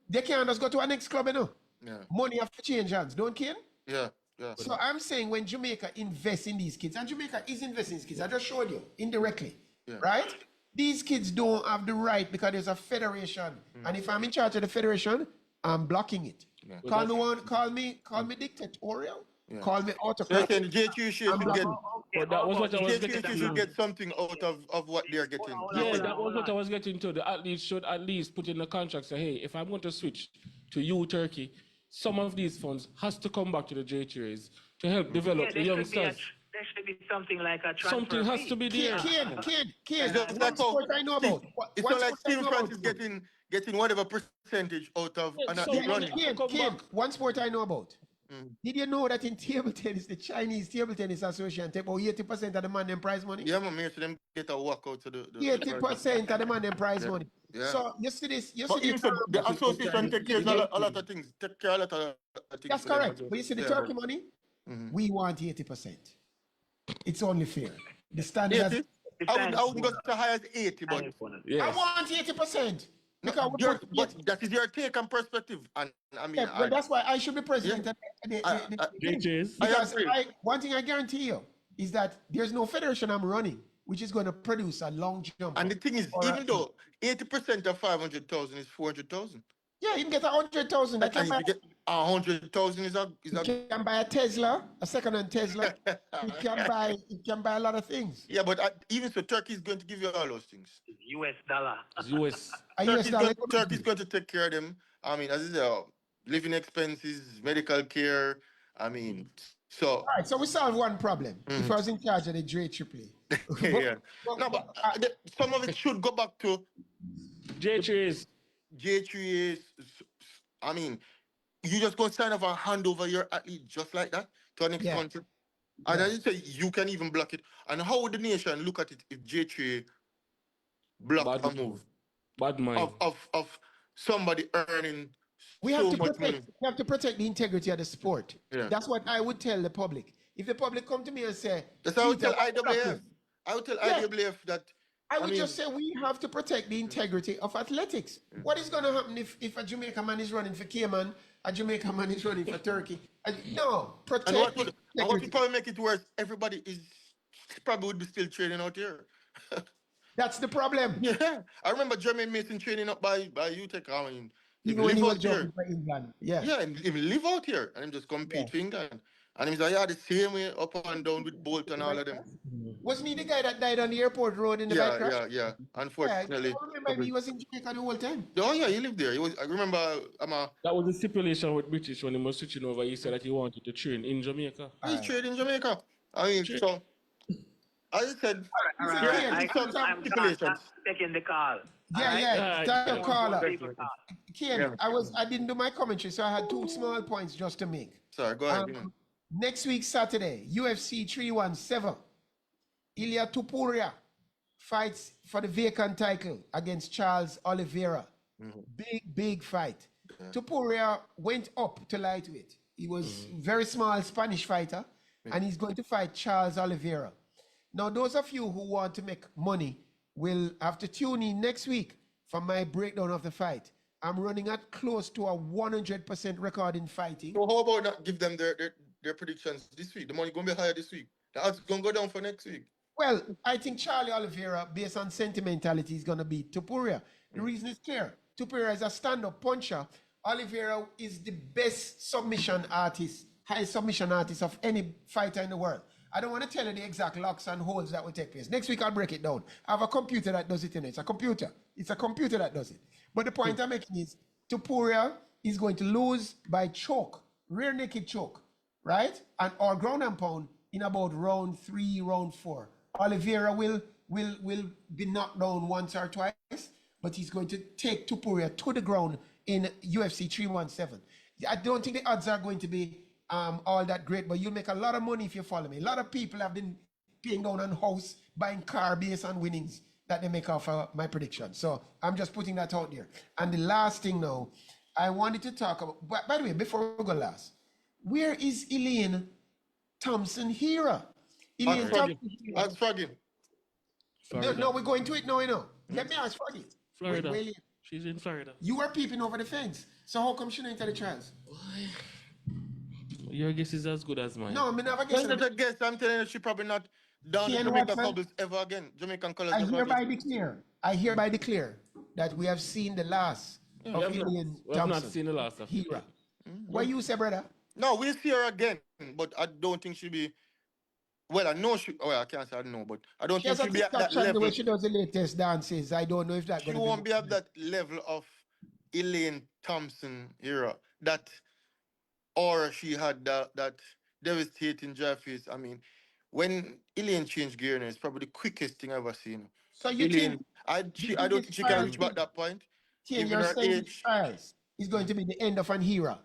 they can't just go to our next club, you know. Yeah. Money have to change hands, don't Ken? Yeah. Yeah. So I'm saying when Jamaica invests in these kids, and Jamaica is investing in these kids, I just showed you indirectly, Yeah. right? These kids don't have the right because there's a federation, and if I'm in charge of the federation, I'm blocking it. Yeah. Call me dictatorial, Yeah. call me So you're autocratic. saying the JQ I'm should get blocking. But that was what I the was JQ getting should to. get something out of what they're getting. Hold on, Yeah, hold that on, was hold what I on. was getting to. The athletes should at least put in the contract, say, hey, if I'm going to switch to you, Turkey, some of these funds has to come back to the JTRAs to help develop Yeah, the youngsters. there should be something like a transfer Something has fee. to be there. It's Kid. just One like how sport I know about. it's One not like sport I Stephen know about. Francis getting whatever percentage out of Yeah, an some athlete Yeah, money running. has to come Kid. back. One sport I know about. Did you know that in table tennis, the Chinese Table Tennis Association take about 80% of the man them prize money? Yeah, man, make sure them get a walk out to the Eighty percent of the man them prize Yeah. money. Yeah. So you see this, But even so, the association take care of money. a lot of things. Take care of a lot of things That's for them as correct. well. But you see the Yeah. Turkey money, we want 80%. It's only fair. The standard has 80? The I wouldn't go bonus. so high as 80, but Signing bonus. I Yes. want 80%. no, Because we put 80. but that is your take and perspective. And I mean, Yeah, well, that's why I should be yeah, president of the thing. JJs. Because agree. one thing I guarantee you is that there's no federation I'm running which is going to produce a long jumper. And the thing is, or even though 80% of 500,000 is 400,000, yeah, you can get 100,000. and if you get 100,000 You can buy a Tesla, a second-hand Tesla. you can buy a lot of things. yeah, but even so, Turkey is going to give you all those things. US dollar. It's US. A US dollar. Turkey's going to take care of them. I mean, as I say, living expenses, medical care. I mean, so All right, so we solve one problem. If I was in charge of the JAAA. yeah. No, but some of it should go back to JTRAs. J3As. I mean, you just go sign off and hand over your athlete just like that to a next Yeah. country. And then you say you can even block it. And how would the nation look at it if J3 blocked a move Bad mind. of somebody earning We have so to much money? protect. We have to protect the integrity of the sport. Yeah. That's what I would tell the public. If the public come to me and say, That's how I would "Peter, tell what IWF. happened?" I would tell Yeah. IWF that I would just say we have to protect the integrity of athletics. What is going to happen if a Jamaica man is running for Cayman, a Jamaica man is running for Turkey? No, And protect what the would integrity. probably make it worse? Everybody is probably would be still training out here. That's the problem. Yeah, I remember Jermaine Mason training up by UTech. I mean, he Even when live he was out jumping here. for England. Yeah. Yeah, he live out here, and him just Yeah. compete for England. And he's like, yeah, the same way up and down with Bolt and The all bike of them. crash? Wasn't he the guy that died on the airport road in the bike Yeah, crash? yeah, yeah. Yeah, I Unfortunately, remember him. He was in Jamaica the whole time. oh yeah, he lived there. He was. I remember. That was the stipulation with British when he was switching over. He said that he wanted to train in Jamaica. He's trading in Jamaica. I mean, Train. so as I said, All Listen, right. Kian, there's some I'm stipulations. taking the call. Yeah, All yeah. right. Time Yeah. caller. People call. Kian, I didn't do my commentary, so I had two small points just to make. Sorry, go ahead. man. Next week, Saturday, UFC 317. Ilia Tupuria fights for the vacant title against Charles Oliveira. Big fight. Tupuria went up to lightweight. He was very small Spanish fighter, and he's going to fight Charles Oliveira. Now, those of you who want to make money will have to tune in next week for my breakdown of the fight. I'm running at close to a 100% record in fighting. So how about not give them their predictions this week? The money gonna be higher this week. The odds gonna go down for next week. Well, I think Charlie Oliveira, based on sentimentality, is going to beat Tupuria. The reason is clear. Tupuria is a stand-up puncher. Oliveira is the best submission artist, highest submission artist of any fighter in the world. I don't want to tell you the exact locks and holds that will take place. Next week, I'll break it down. I have a computer that does it in it. It's a computer. It's a computer that does it. But the point I'm making is Tupuria is going to lose by choke, rear naked choke, right? And or ground and pound in about round 3, round 4. Oliveira will be knocked down once or twice, but he's going to take Tupuria to the ground in UFC 317. I don't think the odds are going to be all that great, but you'll make a lot of money if you follow me. A lot of people have been paying down on house, buying car based on winnings that they make off my prediction. So I'm just putting that out there. And the last thing now, I wanted to talk about, by the way, before we go last, where is Elaine Thompson Hera? Elaine Thompson Hera. Ask Froggy. No, we're going to it now, you know. Let me ask Froggy. Florida. Wait. She's in Florida. You were peeping over the fence. So how come she not enter the trials? Your guess is as good as mine. No, I mean, never That's guess. not a guess. I'm telling you, she probably not down the Kian Jamaica Watson? cobbles ever again. Jamaican colors. I never hereby again. declare that we have seen the last of Elaine We have not Thompson seen the last of Hera. her. What you say, brother? No, we'll see her again, but I don't think she'll be. Well, I know she. Well, I can't say I know, but I don't She think has a she'll be at TikTok that channel level. where she does the latest dances. I don't know if that's She going to won't be at that level of Elaine Thompson era. That, or she had that devastating drive face. I mean, when Elaine changed gear, it's probably the quickest thing I've ever seen. So you Elaine, think I don't think she can reach back that point. Tian, Given you're her saying age. trials is going to be the end of an era?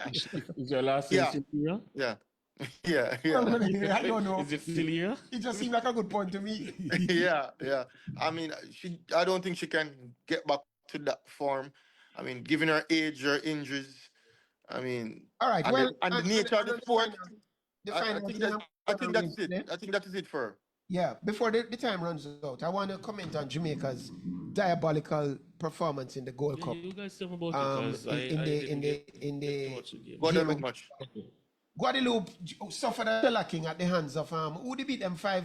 Is your last Yeah. name Cynthia? Yeah. Yeah. I don't know. Is it still here? It just seemed like a good point to me. Yeah. I mean, I don't think she can get back to that form. I mean, given her age, her injuries. I mean, All right. and Well, the nature of the sport. the I final think game I think that's today. it. I think that is it for her. Yeah. Before the time runs out, I want to comment on Jamaica's diabolical performance in the Gold Cup. You guys tell me about it. 'Cause In the game. Guatemala match. Guadeloupe suffered a shellacking at the hands of who they beat them five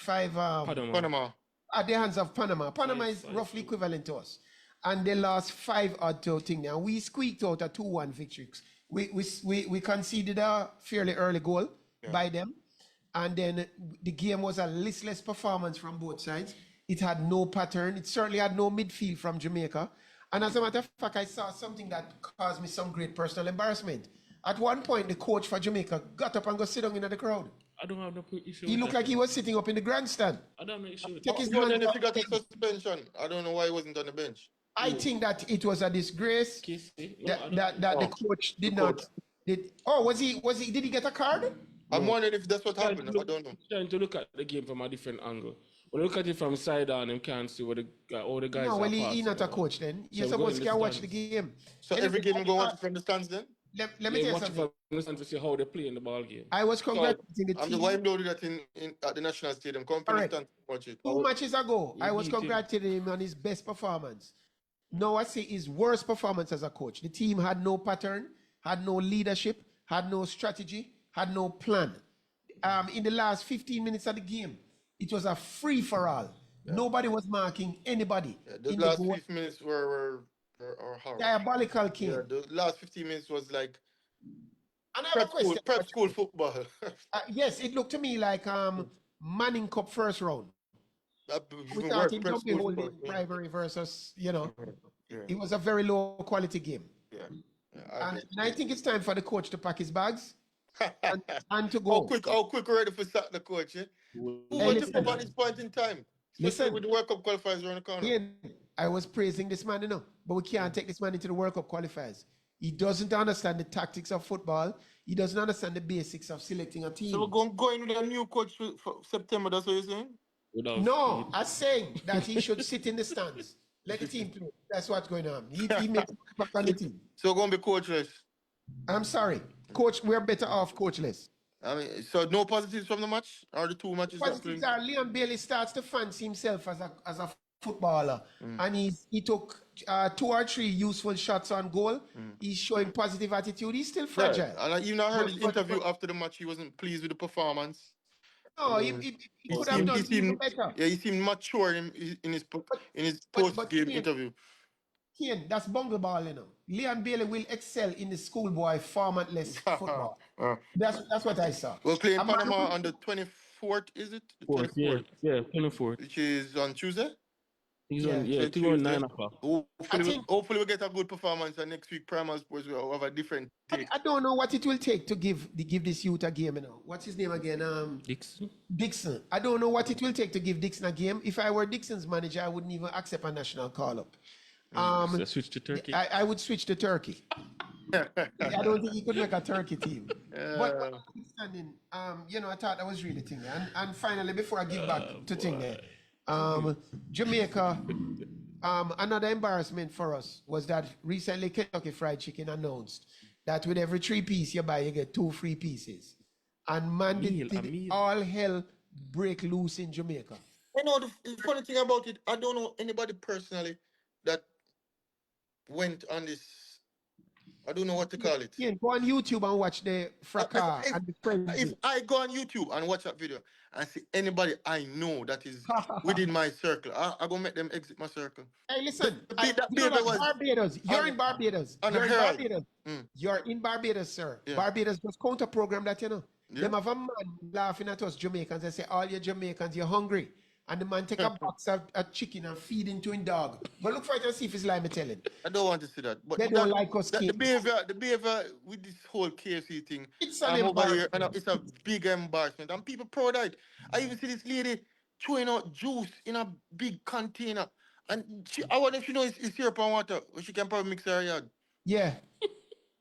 Panama. at the hands of Panama. Panama is roughly equivalent to us. And they lost 5-2 thing. Now we squeaked out a 2-1 victory. We conceded a fairly early goal by them. And then the game was a listless performance from both sides. It had no pattern. It certainly had no midfield from Jamaica. And as a matter of fact, I saw something that caused me some great personal embarrassment. At one point, the coach for Jamaica got up and go sit down in the crowd. I don't have no issue. He looked like he was sitting up in the grandstand. I don't have no issue with Take that. his But hand then if off he got a him. suspension, I don't know why he wasn't on the bench. I think that it was a disgrace Kissy? No, I that don't- the coach did not. Was he? Did he get a card? I'm wondering if that's what Trying happened. to I don't know. Trying to look at the game from a different angle. When you look at it from side on, you can't see what all the guys No, are well, he passing not a around. coach then. You're So go supposed in to the watch stands. the game. So Anyway, every game you go watch it from the stands then? let me Yeah, tell you watch it something. from the stand to see how they play in the ball game. I was So congratulating the I'm team. the why him do that at the National Stadium. Come up in the Correct. stand to watch it. 2 matches ago, He I was beat him. congratulating him on his best performance. Now I see his worst performance as a coach. The team had no pattern, had no leadership, had no strategy, had no plan. In the last 15 minutes of the game, it was a free for all. Yeah. Nobody was marking anybody Yeah, the in the last goal. 5 minutes were horrible. Diabolical Yeah, game. the last 15 minutes was like And I have a question. prep school football. Yes, it looked to me like Manning Cup first round. That We even thought worse, in prep Dumpy school football. holding Rivalry versus, you know, Yeah, it was a very low quality game. yeah, yeah. I And agree. I think it's time for the coach to pack his bags and to How go. quick we're ready for sack the coach? Eh? Who Hey, want to up listen, at this point in time? Especially with listen. the World Cup qualifiers around the corner. Ian, I was praising this man, but we can't take this man into the World Cup qualifiers. He doesn't understand the tactics of football. He doesn't understand the basics of selecting a So we're team. going with a new coach for September, that's what you're saying? Without No, speed. I'm saying that he should sit in the stands. Let the team play. That's what's going on. He makes back on the team. So we're going to be coachless. I'm sorry, coach. We're better off coachless. I mean, so no positives from the match? Or the 2 matches that Positives playing? are Liam Bailey starts to fancy himself as a footballer, and he took 2 or 3 useful shots on goal. He's showing positive attitude. He's still Yeah, fragile. and I even I heard But, his but, interview but after the match. He wasn't pleased with the performance. I no, mean, he could have he done even seemed better. yeah, he seemed mature But in his post but game interview. Kian, that's bungle ball, Liam Bailey will excel in the schoolboy formatless football. Uh, That's what I saw. we're playing A man Panama who- on the 24th, is it? The Fourth, yeah. 24th, Yeah, 24th. which is on Tuesday. He's yeah, on, yeah, So I think on Tuesday. 9 o'clock. I think Hopefully we get a good performance, and next week Primal Sports will have a different take. I don't know what it will take to give this youth a game. What's his name again? Dixon? Dixon. I don't know what it will take to give Dixon a game. If I were Dixon's manager, I wouldn't even accept a national call up. So switch to Turkey. I would switch to Turkey. I don't think he could make a Turkey team. But notwithstanding, I thought that was really thing. And finally, before I give back to thing there, Jamaica, another embarrassment for us was that recently Kentucky Fried Chicken announced that with every 3 piece you buy, you get 2 free pieces. And man, did all hell break loose in Jamaica. You know, the funny thing about it, I don't know anybody personally that went on this. I don't know what to call it. Yeah, go on YouTube and watch the fracas If, and the frenzy. if I go on YouTube and watch that video and see anybody I know that is within my circle, I go make them exit my circle. Hey, listen, That you know baby that was Barbados. You're in Barbados. on You're in Herald. Barbados. You're in Barbados, sir. Yeah. Barbados just counter program that, Yeah. Them have a man laughing at us Jamaicans and say, all you Jamaicans, you're hungry. And the man take a box of chicken and feed into his dog. But look for it and see if it's like me telling. I don't want to see that. But They don't like us the kids. behavior with this whole KFC thing, It's an over here, and embarrassment. it's a big embarrassment. And people proud of it. I even see this lady throwing out juice in a big container. And I wonder if she knows it's syrup and water, or she can probably mix her yard. Yeah.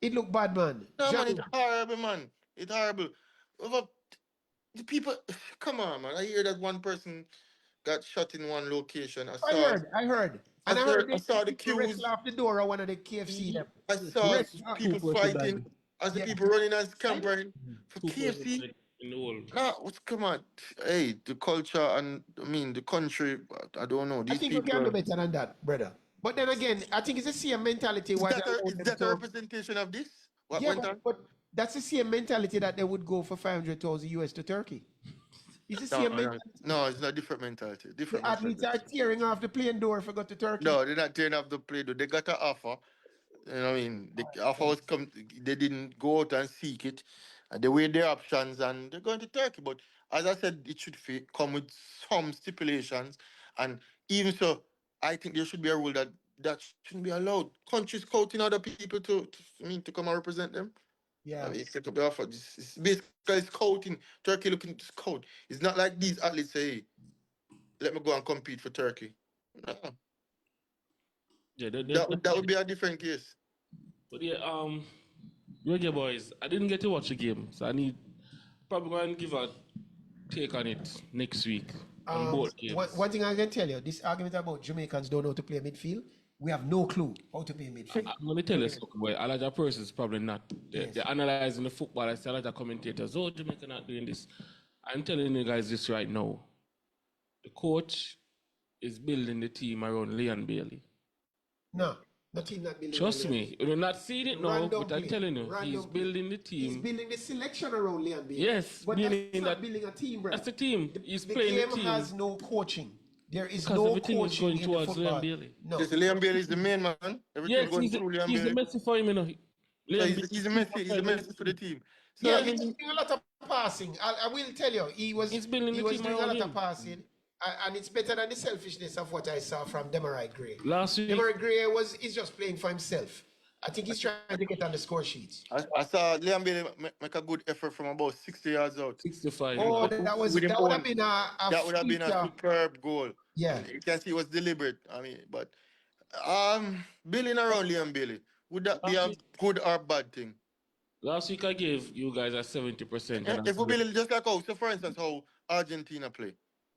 It look bad, man. No, man, Johnny, it's horrible, man. It's horrible. Over the people, come on, man. I hear that one person got shot in one location. I heard. And I heard I they saw the people wrestle queues. off the door of one of the KFC. Them. I saw Wrestle off- people fighting as the Yeah. people running and scampering for 2,000 KFC. in the world. Nah, come on. Hey, the culture and the country, I don't know. I These think we people. can do better than that, brother. But then again, I think it's the same mentality. Is What that a representation of this? What yeah, went on? but that's the same mentality that they would go for 500,000 US to Turkey. It's the No, same no, mentality. no, it's not different mentality. The Different athletes are mentality. tearing off the plane door if I go to Turkey. No, they're not tearing off the play. Though. They got an offer. You know what I mean? The offer was come. They didn't go out and seek it. And they weighed their options and they're going to Turkey. But as I said, it should come with some stipulations. And even so, I think there should be a rule that shouldn't be allowed. Countries quoting other people to come and represent them. Yeah. I mean, it's the offer. It's basically scouting. Turkey looking to scout. It's not like these athletes say, hey, let me go and compete for Turkey. No. Yeah, That would be a different case. But yeah, Reggae Boys, I didn't get to watch the game, so I need probably going to give a take on it next week on both games. One thing I can tell you, this argument about Jamaicans don't know how to play midfield we have no clue how to play midfield. I'm going to tell you something. Well, a lot of persons probably not. They're analyzing the football. I see a lot of commentators. Oh, Jamaica not doing this. I'm telling you guys this right now. The coach is building the team around Leon Bailey. No, the team not building. Trust me, you're not seeing it now, Random but I'm play. telling you, Random he's play. building the team. He's building the selection around Leon Bailey. Yes, but meaning that's not that building a team, bro. that's the team. He's The playing game the team. has no coaching. There is Because no everything is coaching going in towards the football. Leon Bailey. No. Yes, Leon Bailey is the main man. Everything Yes, going through Leon he's the Bailey. Messi for him, you know. So Leon he's a Messi. He's a Messi for the team. So Yeah, I he's mean, doing a lot of passing. I will tell you, He's building the team doing a around lot him. of passing, and it's better than the selfishness of what I saw from Demarite Gray. Last week, Demarite Gray is just playing for himself. I think he's trying to get on the score sheets. I saw Leon Bailey make a good effort from about 60 yards out. 65. Oh, With him that would have own. been a That would have been a feature. superb goal. Yeah. And you can see it was deliberate. I mean, but building around Leon Bailey, would that be a good or bad thing? Last week I gave you guys a 70%. And If we build just like how, so for instance, how Argentina play.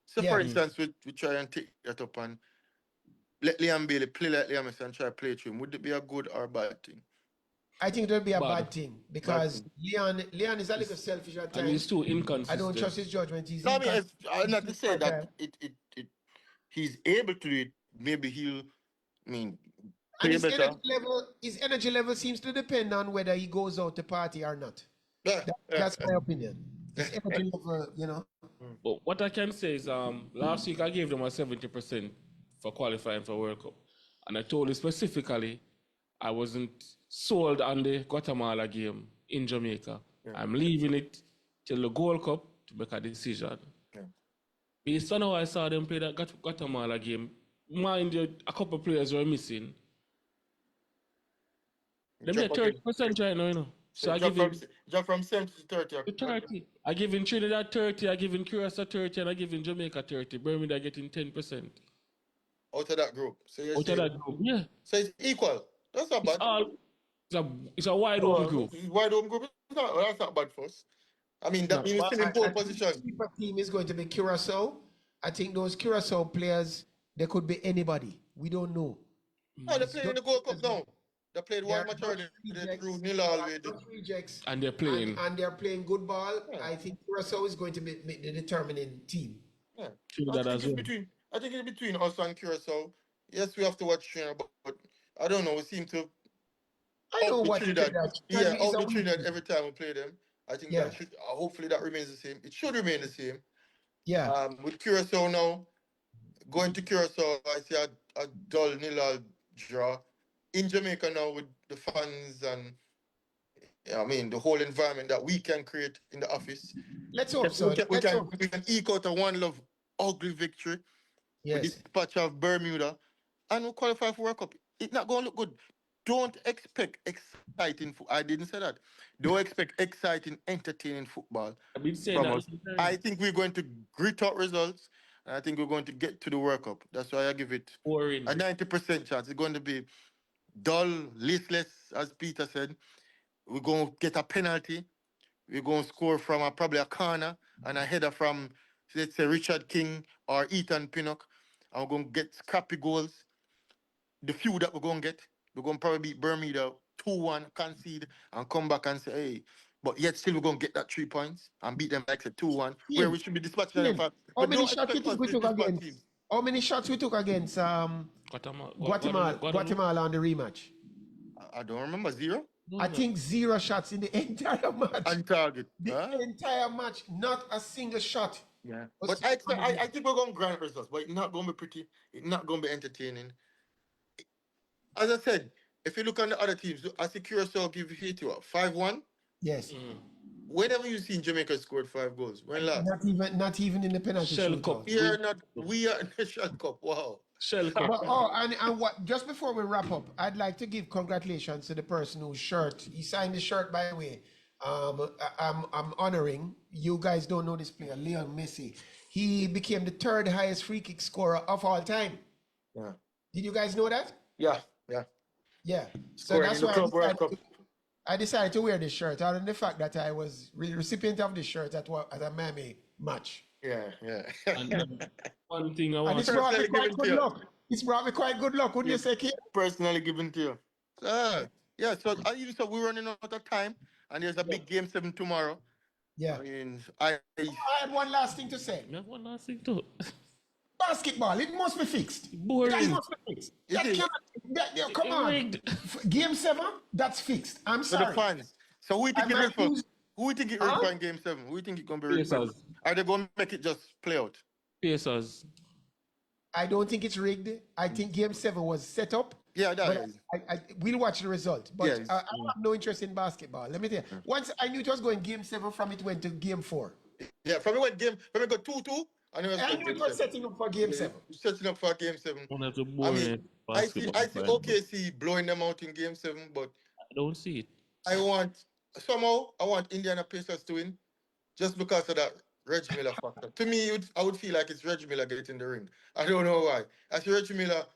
So Yeah. for instance, we try and take that up and let Leon Bailey play like Liam Messi and try to play through him. Would it be a good or bad thing? I think it would be a Bad. bad thing because Leon is a little selfish at and he's times. too inconsistent. I don't trust his judgment. He's No, I mean, inconsistent. not to say that he's able to do it. Maybe he'll, I mean, And play better. his energy level seems to depend on whether he goes out to party or not. That's my opinion. His energy level, you know. But what I can say is, last week I gave them a 70% for qualifying for World Cup. And I told you specifically, I wasn't sold on the Guatemala game in Jamaica. Yeah. I'm leaving it till the Gold Cup to make a decision. Yeah. Based on how I saw them play that Guatemala game, mind you, a couple of players were missing. Them at 30% right now, you know. So I give him from 70 to 30. 30. I give in Trinidad 30, I give in Curacao 30, and I give in Jamaica 30. Bermuda getting 10%. Out of that group. So you're Out of saying, that group, yeah. so it's equal. That's not bad. It's a wide open group. It's wide open group. That's not bad for us. I mean, that means still in pole position. The keeper team is going to be Curacao. I think those Curacao players, they could be anybody. We don't know. No, they're playing in the Gold Cup now. They played one match already. They threw nil already. Rejects. And they're playing. And they're playing good ball. Yeah. I think Curacao is going to be the determining team. Yeah. Trinidad as well. I think it's between us and Curacao. Yes, we have to watch Trinidad, but I don't know. We seem to. I know what Trinidad. Yeah, out the Trinidad team. every time we play them. I think Yeah. that should. Hopefully that remains the same. It should remain the same. Yeah. With Curacao now, going to Curacao, I see a dull nil draw. In Jamaica now with the fans and I mean the whole environment that we can create in the office. Let's hope so. We can eke out a one love ugly victory with this patch of Bermuda and we'll qualify for World Cup. It's not going to look good. Don't expect exciting I didn't say that. Don't expect exciting, entertaining football I've been saying from that. us. I think we're going to grit out results and I think we're going to get to the World Cup. That's why I give it Boring. a 90% chance. It's going to be dull, listless, as Peter said. We're going to get a penalty. We're going to score from probably a corner and a header from, let's say, Richard King or Ethan Pinnock. And we're going to get scrappy goals. The few that we're going to get, we're going to probably beat Bermuda 2-1, concede, and come back and say, hey, but yet still we're going to get that 3 points and beat them like I said 2-1, where we should be dispatching them. How many shots we think we took against? How many shots we took against Guatemala on the rematch? I don't remember. 0? I think 0 shots in the entire match. On target. The entire match, not a single shot. Yeah. But I think we're going to grant results, but it's not going to be pretty. It's not going to be entertaining. As I said, if you look on the other teams, I see Curacao give you 5-1. Yes. Whenever you seen Jamaica scored 5 goals, when last? Not even in the penalty Shell shootout. Cup. We are in the Shell Cup. Wow. Shell Cup. And what? Just before we wrap up, I'd like to give congratulations to the person whose shirt he signed the shirt. By the way, I'm honoring. You guys don't know this player, Leon Messi. He became the 3rd highest free kick scorer of all time. Yeah. Did you guys know that? Yeah. Yeah. So Scoring that's in the why Club World Cup. I decided to wear this shirt, other than the fact that I was recipient of this shirt at a Miami match. Yeah, yeah. And one thing I And want it's to brought me Personally quite given to good you. luck. It's brought me quite good luck, wouldn't you say, kid? Personally given to you. Yeah, so we're running out of time, and there's a Yeah. big game 7 tomorrow. Yeah. I mean, I had one last thing to say. you have one last thing too. Basketball, it must be fixed. It Boring. must be fixed. it That is cannot, come on. Rigged. Game 7, that's fixed. I'm for the sorry. fans. So who you I think it might ready for? lose. Who you think it ready Huh? for in game 7? Who you think it gonna be ready for? Pacers. Are they gonna make it just play out? Pacers. I don't think it's rigged. I think Game 7 was set up, Yeah, that but is. we'll watch the result. Yeah, But I it's, have no interest in basketball. Let me tell you. Once I knew it was going Game 7, from it went to Game 4. yeah. From it go 2-2, and it was I going knew it game was seven. setting up for Game Yeah, 7. setting up for game 7. One of the I mean, boring I see basketball I see final. OKC blowing them out in game 7, but I don't see it. I want I want Indiana Pacers to win just because of that Reg Miller factor. To me, I would feel like it's Reg Miller getting the ring. I don't know why. I see Reg Miller At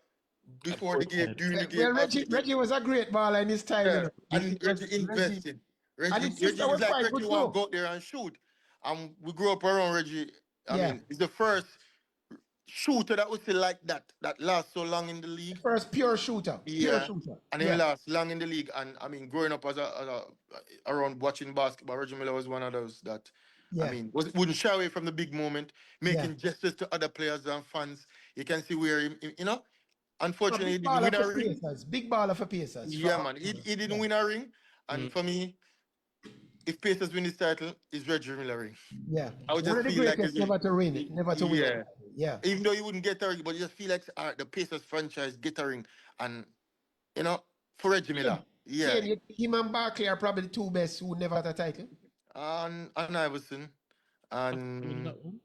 before the both game, sides. during the game, Well, after the game. Reggie was a great baller in his time, Yeah, and It was Reggie Reggie. invested. And Reggie, his Reggie sister is was like quite Reggie good want to too. go out there and shoot. We grew up around Reggie. I Yeah. mean, he's the first shooter that we see like that lasts so long in the league. First pure shooter. Pure Yeah, shooter. and he Yeah. lasts long in the league. And I mean, growing up as a around watching basketball, Reggie Miller was one of those that, I Yeah. mean, wouldn't shy away from the big moment, Yeah. making gestures to other players and fans. You can see where A unfortunately, he big didn't baller win for a ring. Pacers. Big baller for Pacers. Yeah, man, he didn't Yeah. win a ring. And Mm. for me, if Pacers win this title, it's Reggie Miller ring. Yeah. I would One just of the feel like greatest never to win it. Never to win it. yeah. Yeah. Even though you wouldn't get a ring, but you just feel like the Pacers franchise get a ring, and you know, for Reggie Miller, yeah, Kane, him and Barkley are probably the two best who never had a title. and Iverson, Win and that one.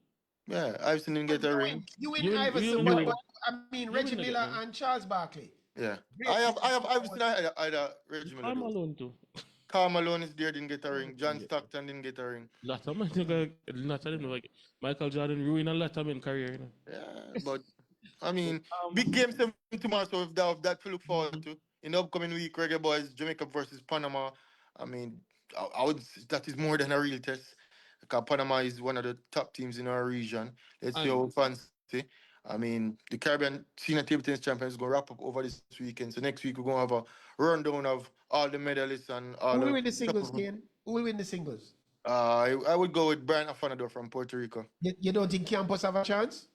yeah, Iverson didn't get a ring. You win You win. Iverson, You but win. I mean You Reggie win Miller again. and Charles Barkley. Yeah, Great. I have Iverson. I had a Reggie Miller I'm though. alone too. Karl Malone is there, didn't get a ring. John Stockton didn't get a ring. Lot of men lot of them like Michael Jordan ruined a lot of men career. You know? Yeah, but I mean, big game 7 tomorrow. So if that to look forward to in the upcoming week, Reggae Boys, Jamaica versus Panama. I mean, I would that is more than a real test because Panama is one of the top teams in our region. Let's see And how fancy. I mean, the Caribbean Senior Table Tennis Champions is going to wrap up over this weekend. So next week we're going to have a rundown of all the medalists and all Who will the win the top singles, of them. Kane? Who will win the singles? I would go with Brian Afanador from Puerto Rico. You don't think Campos have a chance?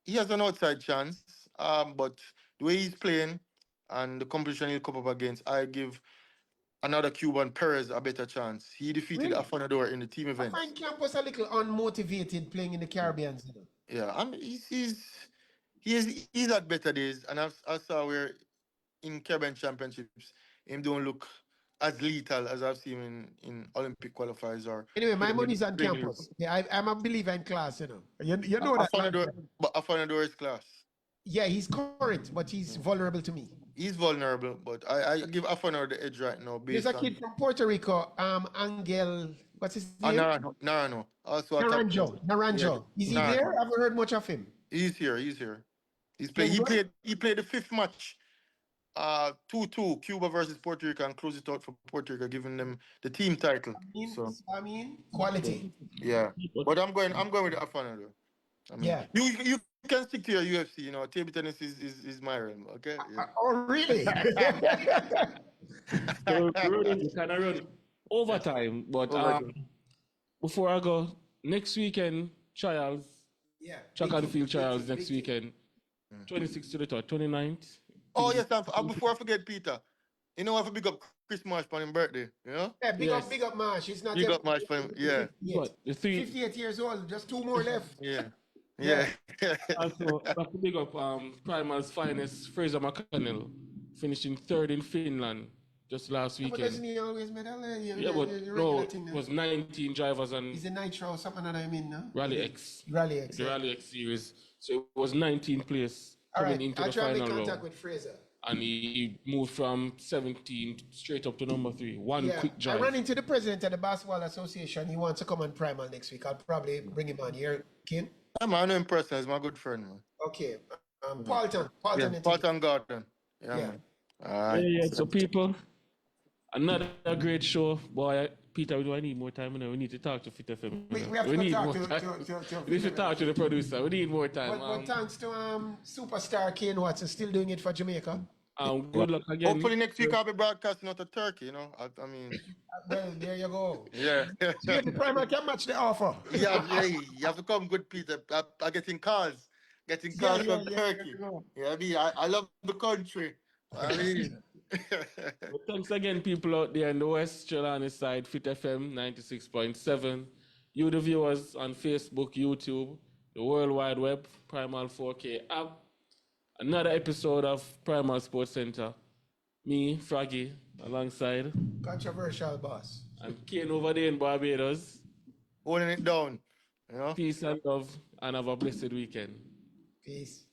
He has an outside chance, but the way he's playing and the competition he'll come up against, I give another Cuban Perez a better chance. He defeated Really? Afanador in the team I find events. Campos a little unmotivated playing in the Caribbean. Yeah, and he's at better days, and I saw where in Caribbean Championships him don't look as lethal as I've seen in Olympic qualifiers or Anyway, my playing money's on playing Campos. Yeah, I'm a believer in class. You know that. Afanador, but Afanador is class. Yeah, he's current, but he's vulnerable to me. He's vulnerable, but I give Afanador the edge right now There's based a kid on from Puerto Rico, Angel, what's his name? Narano. Also a top player. Naranjo. Yeah, Naranjo. Is he there? Narano. I haven't heard much of him. He's here. He's here. Playing good? He played the fifth match. 2-2 Cuba versus Puerto Rico and close it out for Puerto Rico, giving them the team title. So Quality. yeah. But I'm going with Afanador. I mean, Yeah. you can stick to your UFC. Table tennis is my realm. Okay. Yeah. Oh, really? so we kind of run overtime. But before I go, next weekend trials, Yeah. track and field trials big next team. weekend, 26th to the 29th. Oh yes, and before I forget, Peter, I have to big up Chris Marsh for his birthday. Yeah, Yes. big up Marsh. He's not Big yet up Marsh for him. Yeah. 58. What the three 58 years old, just 2 more left. Yeah. Yeah. Yeah. also I have to big up Primal's finest Fraser McConnell, finishing third in Finland just last But doesn't weekend. he always medal? Yeah, but no, it was 19 drivers and He's a nitro, something that I mean, no? Rally X, Rally X. the yeah. Rally X series. So it was 19 place All coming right, into I'll the try and make final contact round. with Fraser. And he moved from 17 straight up to number 3. One Yeah, quick I drive. ran into the president of the Basketball Association. He wants to come on Primal next week. I'll probably bring him on here, Ken. I know him personally. He's my good friend, man. Okay. Paulton. Yeah, and Parton Garden. Yeah, Yeah. man. All right. So people, another great show, boy. Peter, we don't need more time. You know? We need to talk to Fit FM. We You know? have to need talk more to time. We need Fit to talk to the producer. We need more time. But thanks to superstar Kane Watson still doing it for Jamaica. Good luck again. Hopefully next week I'll be broadcasting out of Turkey, you know. I mean, Well, there you go. yeah. See if the Primal can match the offer. Yeah, you have to come good, Peter. I'm getting calls. Getting calls from Turkey. Yeah, I mean, I love the country. I mean. But thanks again, people out there in the West Carolina side, Fit FM 96.7. You, the viewers on Facebook, YouTube, the World Wide Web, Primal 4K app. Another episode of Primal Sports Center. Me, Froggy, alongside. Controversial boss. And Kane over there in Barbados. Holding it down. You know? Peace and love, and have a blessed weekend. Peace.